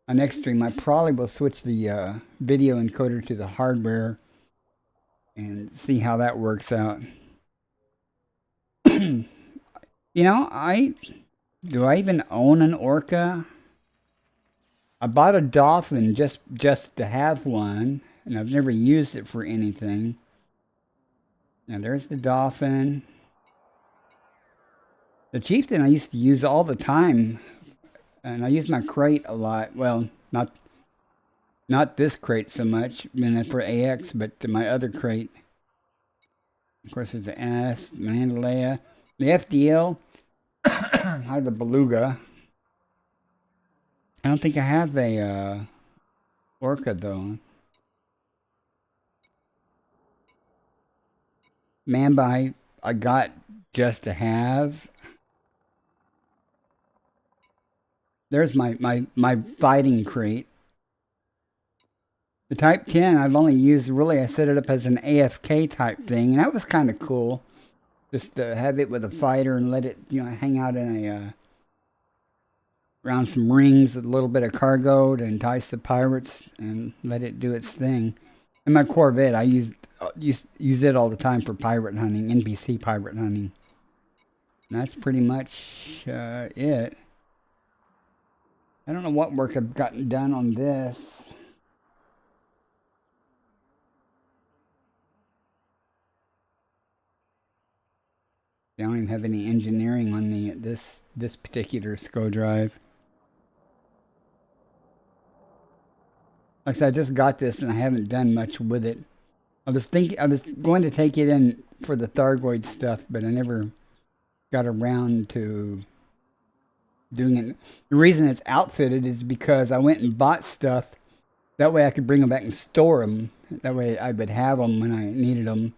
On next stream, I probably will switch the video encoder to the hardware and see how that works out. Do I even own an Orca? I bought a Dolphin just to have one, and I've never used it for anything. Now there's the Dolphin. The Chieftain I used to use all the time, and I use my crate a lot. Well, not this crate so much, for AX, but my other crate. Of course, there's the Mandalaya, the FDL. I have the Beluga. I don't think I have a Orca though. Mamba I got just to have. There's my fighting crate. The Type 10 I've only used, really, I set it up as an AFK type thing, and that was kind of cool. Just to have it with a fighter and let it, hang out in around some rings with a little bit of cargo to entice the pirates and let it do its thing. And my Corvette, I use it all the time for pirate hunting, NPC pirate hunting. And that's pretty much it. I don't know what work I've gotten done on this. I don't even have any engineering on this particular SCO drive. Like I said, I just got this and I haven't done much with it. I was going to take it in for the Thargoid stuff, but I never got around to doing it. The reason it's outfitted is because I went and bought stuff. That way I could bring them back and store them. That way I would have them when I needed them.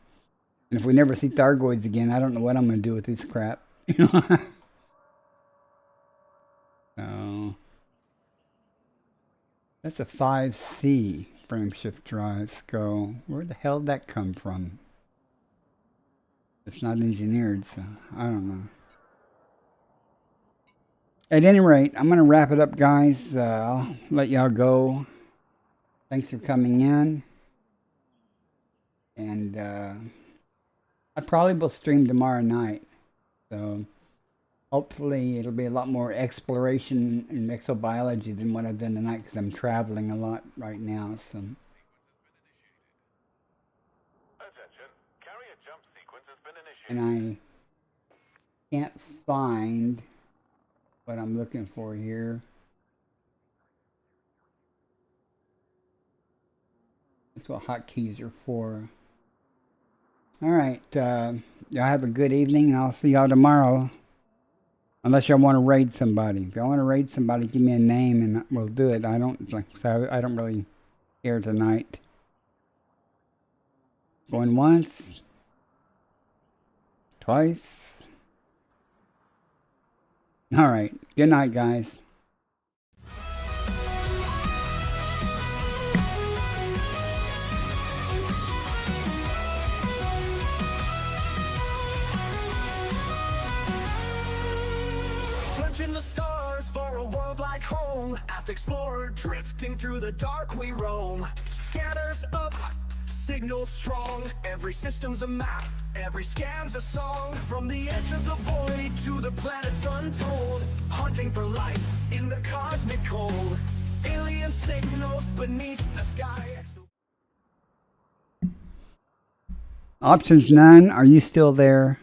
And if we never see Thargoids again, I don't know what I'm going to do with this crap. You know? So, that's a 5C frameshift drive. Go. Where the hell did that come from? It's not engineered, so I don't know. At any rate, I'm going to wrap it up, guys. I'll let y'all go. Thanks for coming in. And I probably will stream tomorrow night. So hopefully it'll be a lot more exploration in exobiology than what I've done tonight because I'm traveling a lot right now. So. Attention. Carrier jump sequence has been initiated. And I can't find what I'm looking for here. That's what hotkeys are for. Alright, y'all have a good evening, and I'll see y'all tomorrow. Unless y'all want to raid somebody. If y'all want to raid somebody, give me a name, and we'll do it. I don't really care tonight. Going once. Twice. Alright, good night, guys. Searching the stars for a world like home. Aft explorer drifting through the dark we roam. Scanners up, signals strong. Every system's a map, every scan's a song. From the edge of the void to the planets untold. Hunting for life in the cosmic cold. Alien signals beneath the sky. Options none. Are you still there?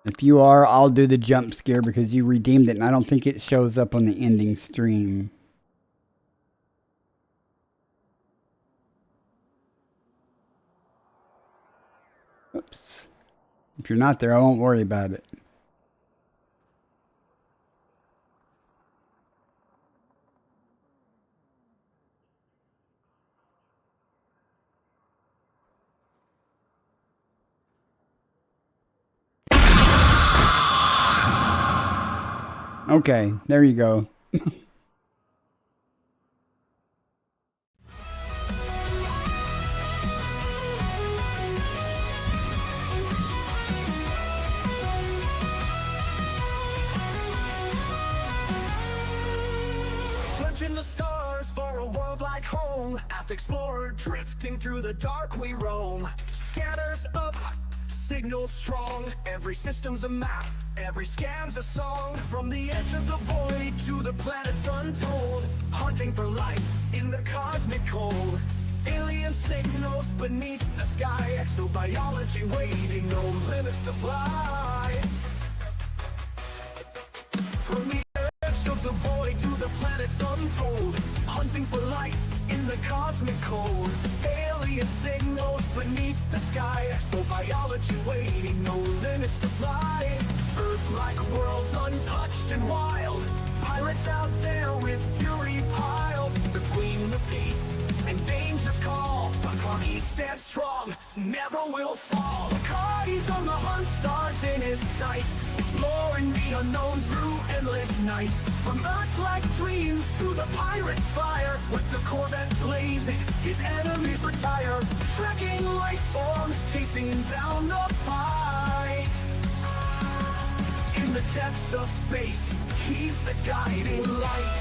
If you are, I'll do the jump scare because you redeemed it, and I don't think it shows up on the ending stream. Oops. If you're not there, I won't worry about it. Okay, there you go. Searching the stars for a world like home. Aft explorer drifting through the dark we roam. Scanners up, signals strong. Every system's a map, every scan's a song. From the edge of the void to the planets untold. Hunting for life in the cosmic cold. Alien signals beneath the sky. Exobiology waiting, no limits to fly. From the edge of the void to the planets untold. Hunting for life in the cosmic cold. Alien signals beneath the sky. Exobiology waiting, no limits to fly. Earth-like worlds untouched and wild. Pirates out there with fury piled. Between the peace and danger's call, Bacardi stands strong, never will fall. Bacardi's on the hunt, stars in his sight. Exploring the unknown through endless nights. From Earth-like dreams to the pirate's fire. With the Corvette blazing, his enemies retire. Trekking life forms, chasing down the fight. In the depths of space, he's the guiding light.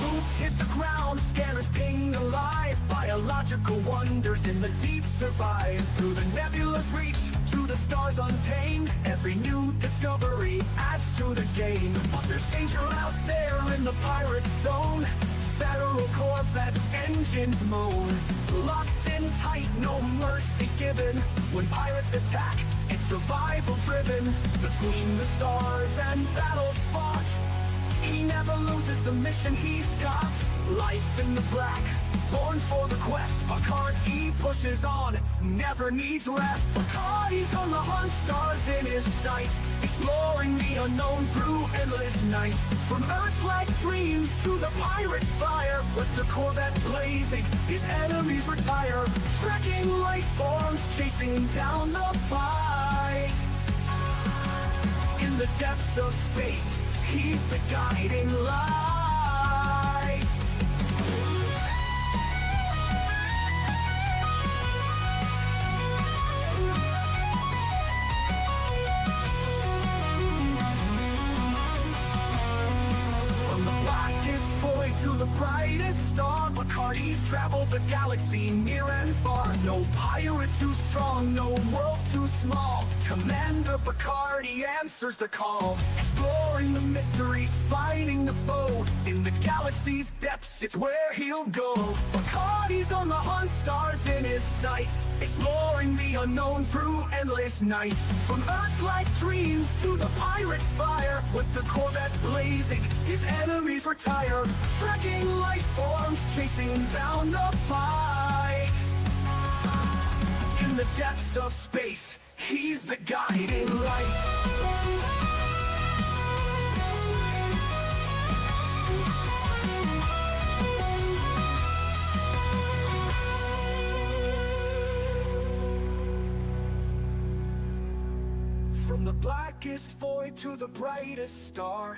Boots hit the ground, scanners ping alive. Biological wonders in the deep survive. Through the nebula's reach, to the stars untamed. Every new discovery adds to the game. But there's danger out there in the pirate zone. Federal Corvettes, engines moan. Locked in tight, no mercy given. When pirates attack, it's survival driven. Between the stars and battles fought, he never loses the mission he's got. Life in the black, born for the quest. Bacardi pushes on, never needs rest. Bacardi's on the hunt, stars in his sights, exploring the unknown through endless nights. From Earth-like dreams to the pirate's fire, with the Corvette blazing, his enemies retire. Trekking life forms, chasing down the fight. In the depths of space, he's the guiding light. To the brightest star, Bacardi's traveled the galaxy near and far. No pirate too strong, no world too small. Commander Bacardi answers the call, exploring the mysteries, fighting the foe. In the galaxy's depths, it's where he'll go. Bacardi's on the hunt, stars in his sights, exploring the unknown through endless nights. From Earth-like dreams to the pirate's fire, with the Corvette blazing, his enemies retire. Trekking life forms, chasing down the fight. In the depths of space, he's the guiding light. From the blackest void to the brightest star,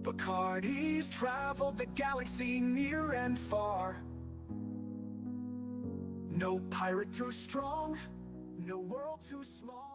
Bacardi's traveled the galaxy near and far. No pirate too strong, no world too small.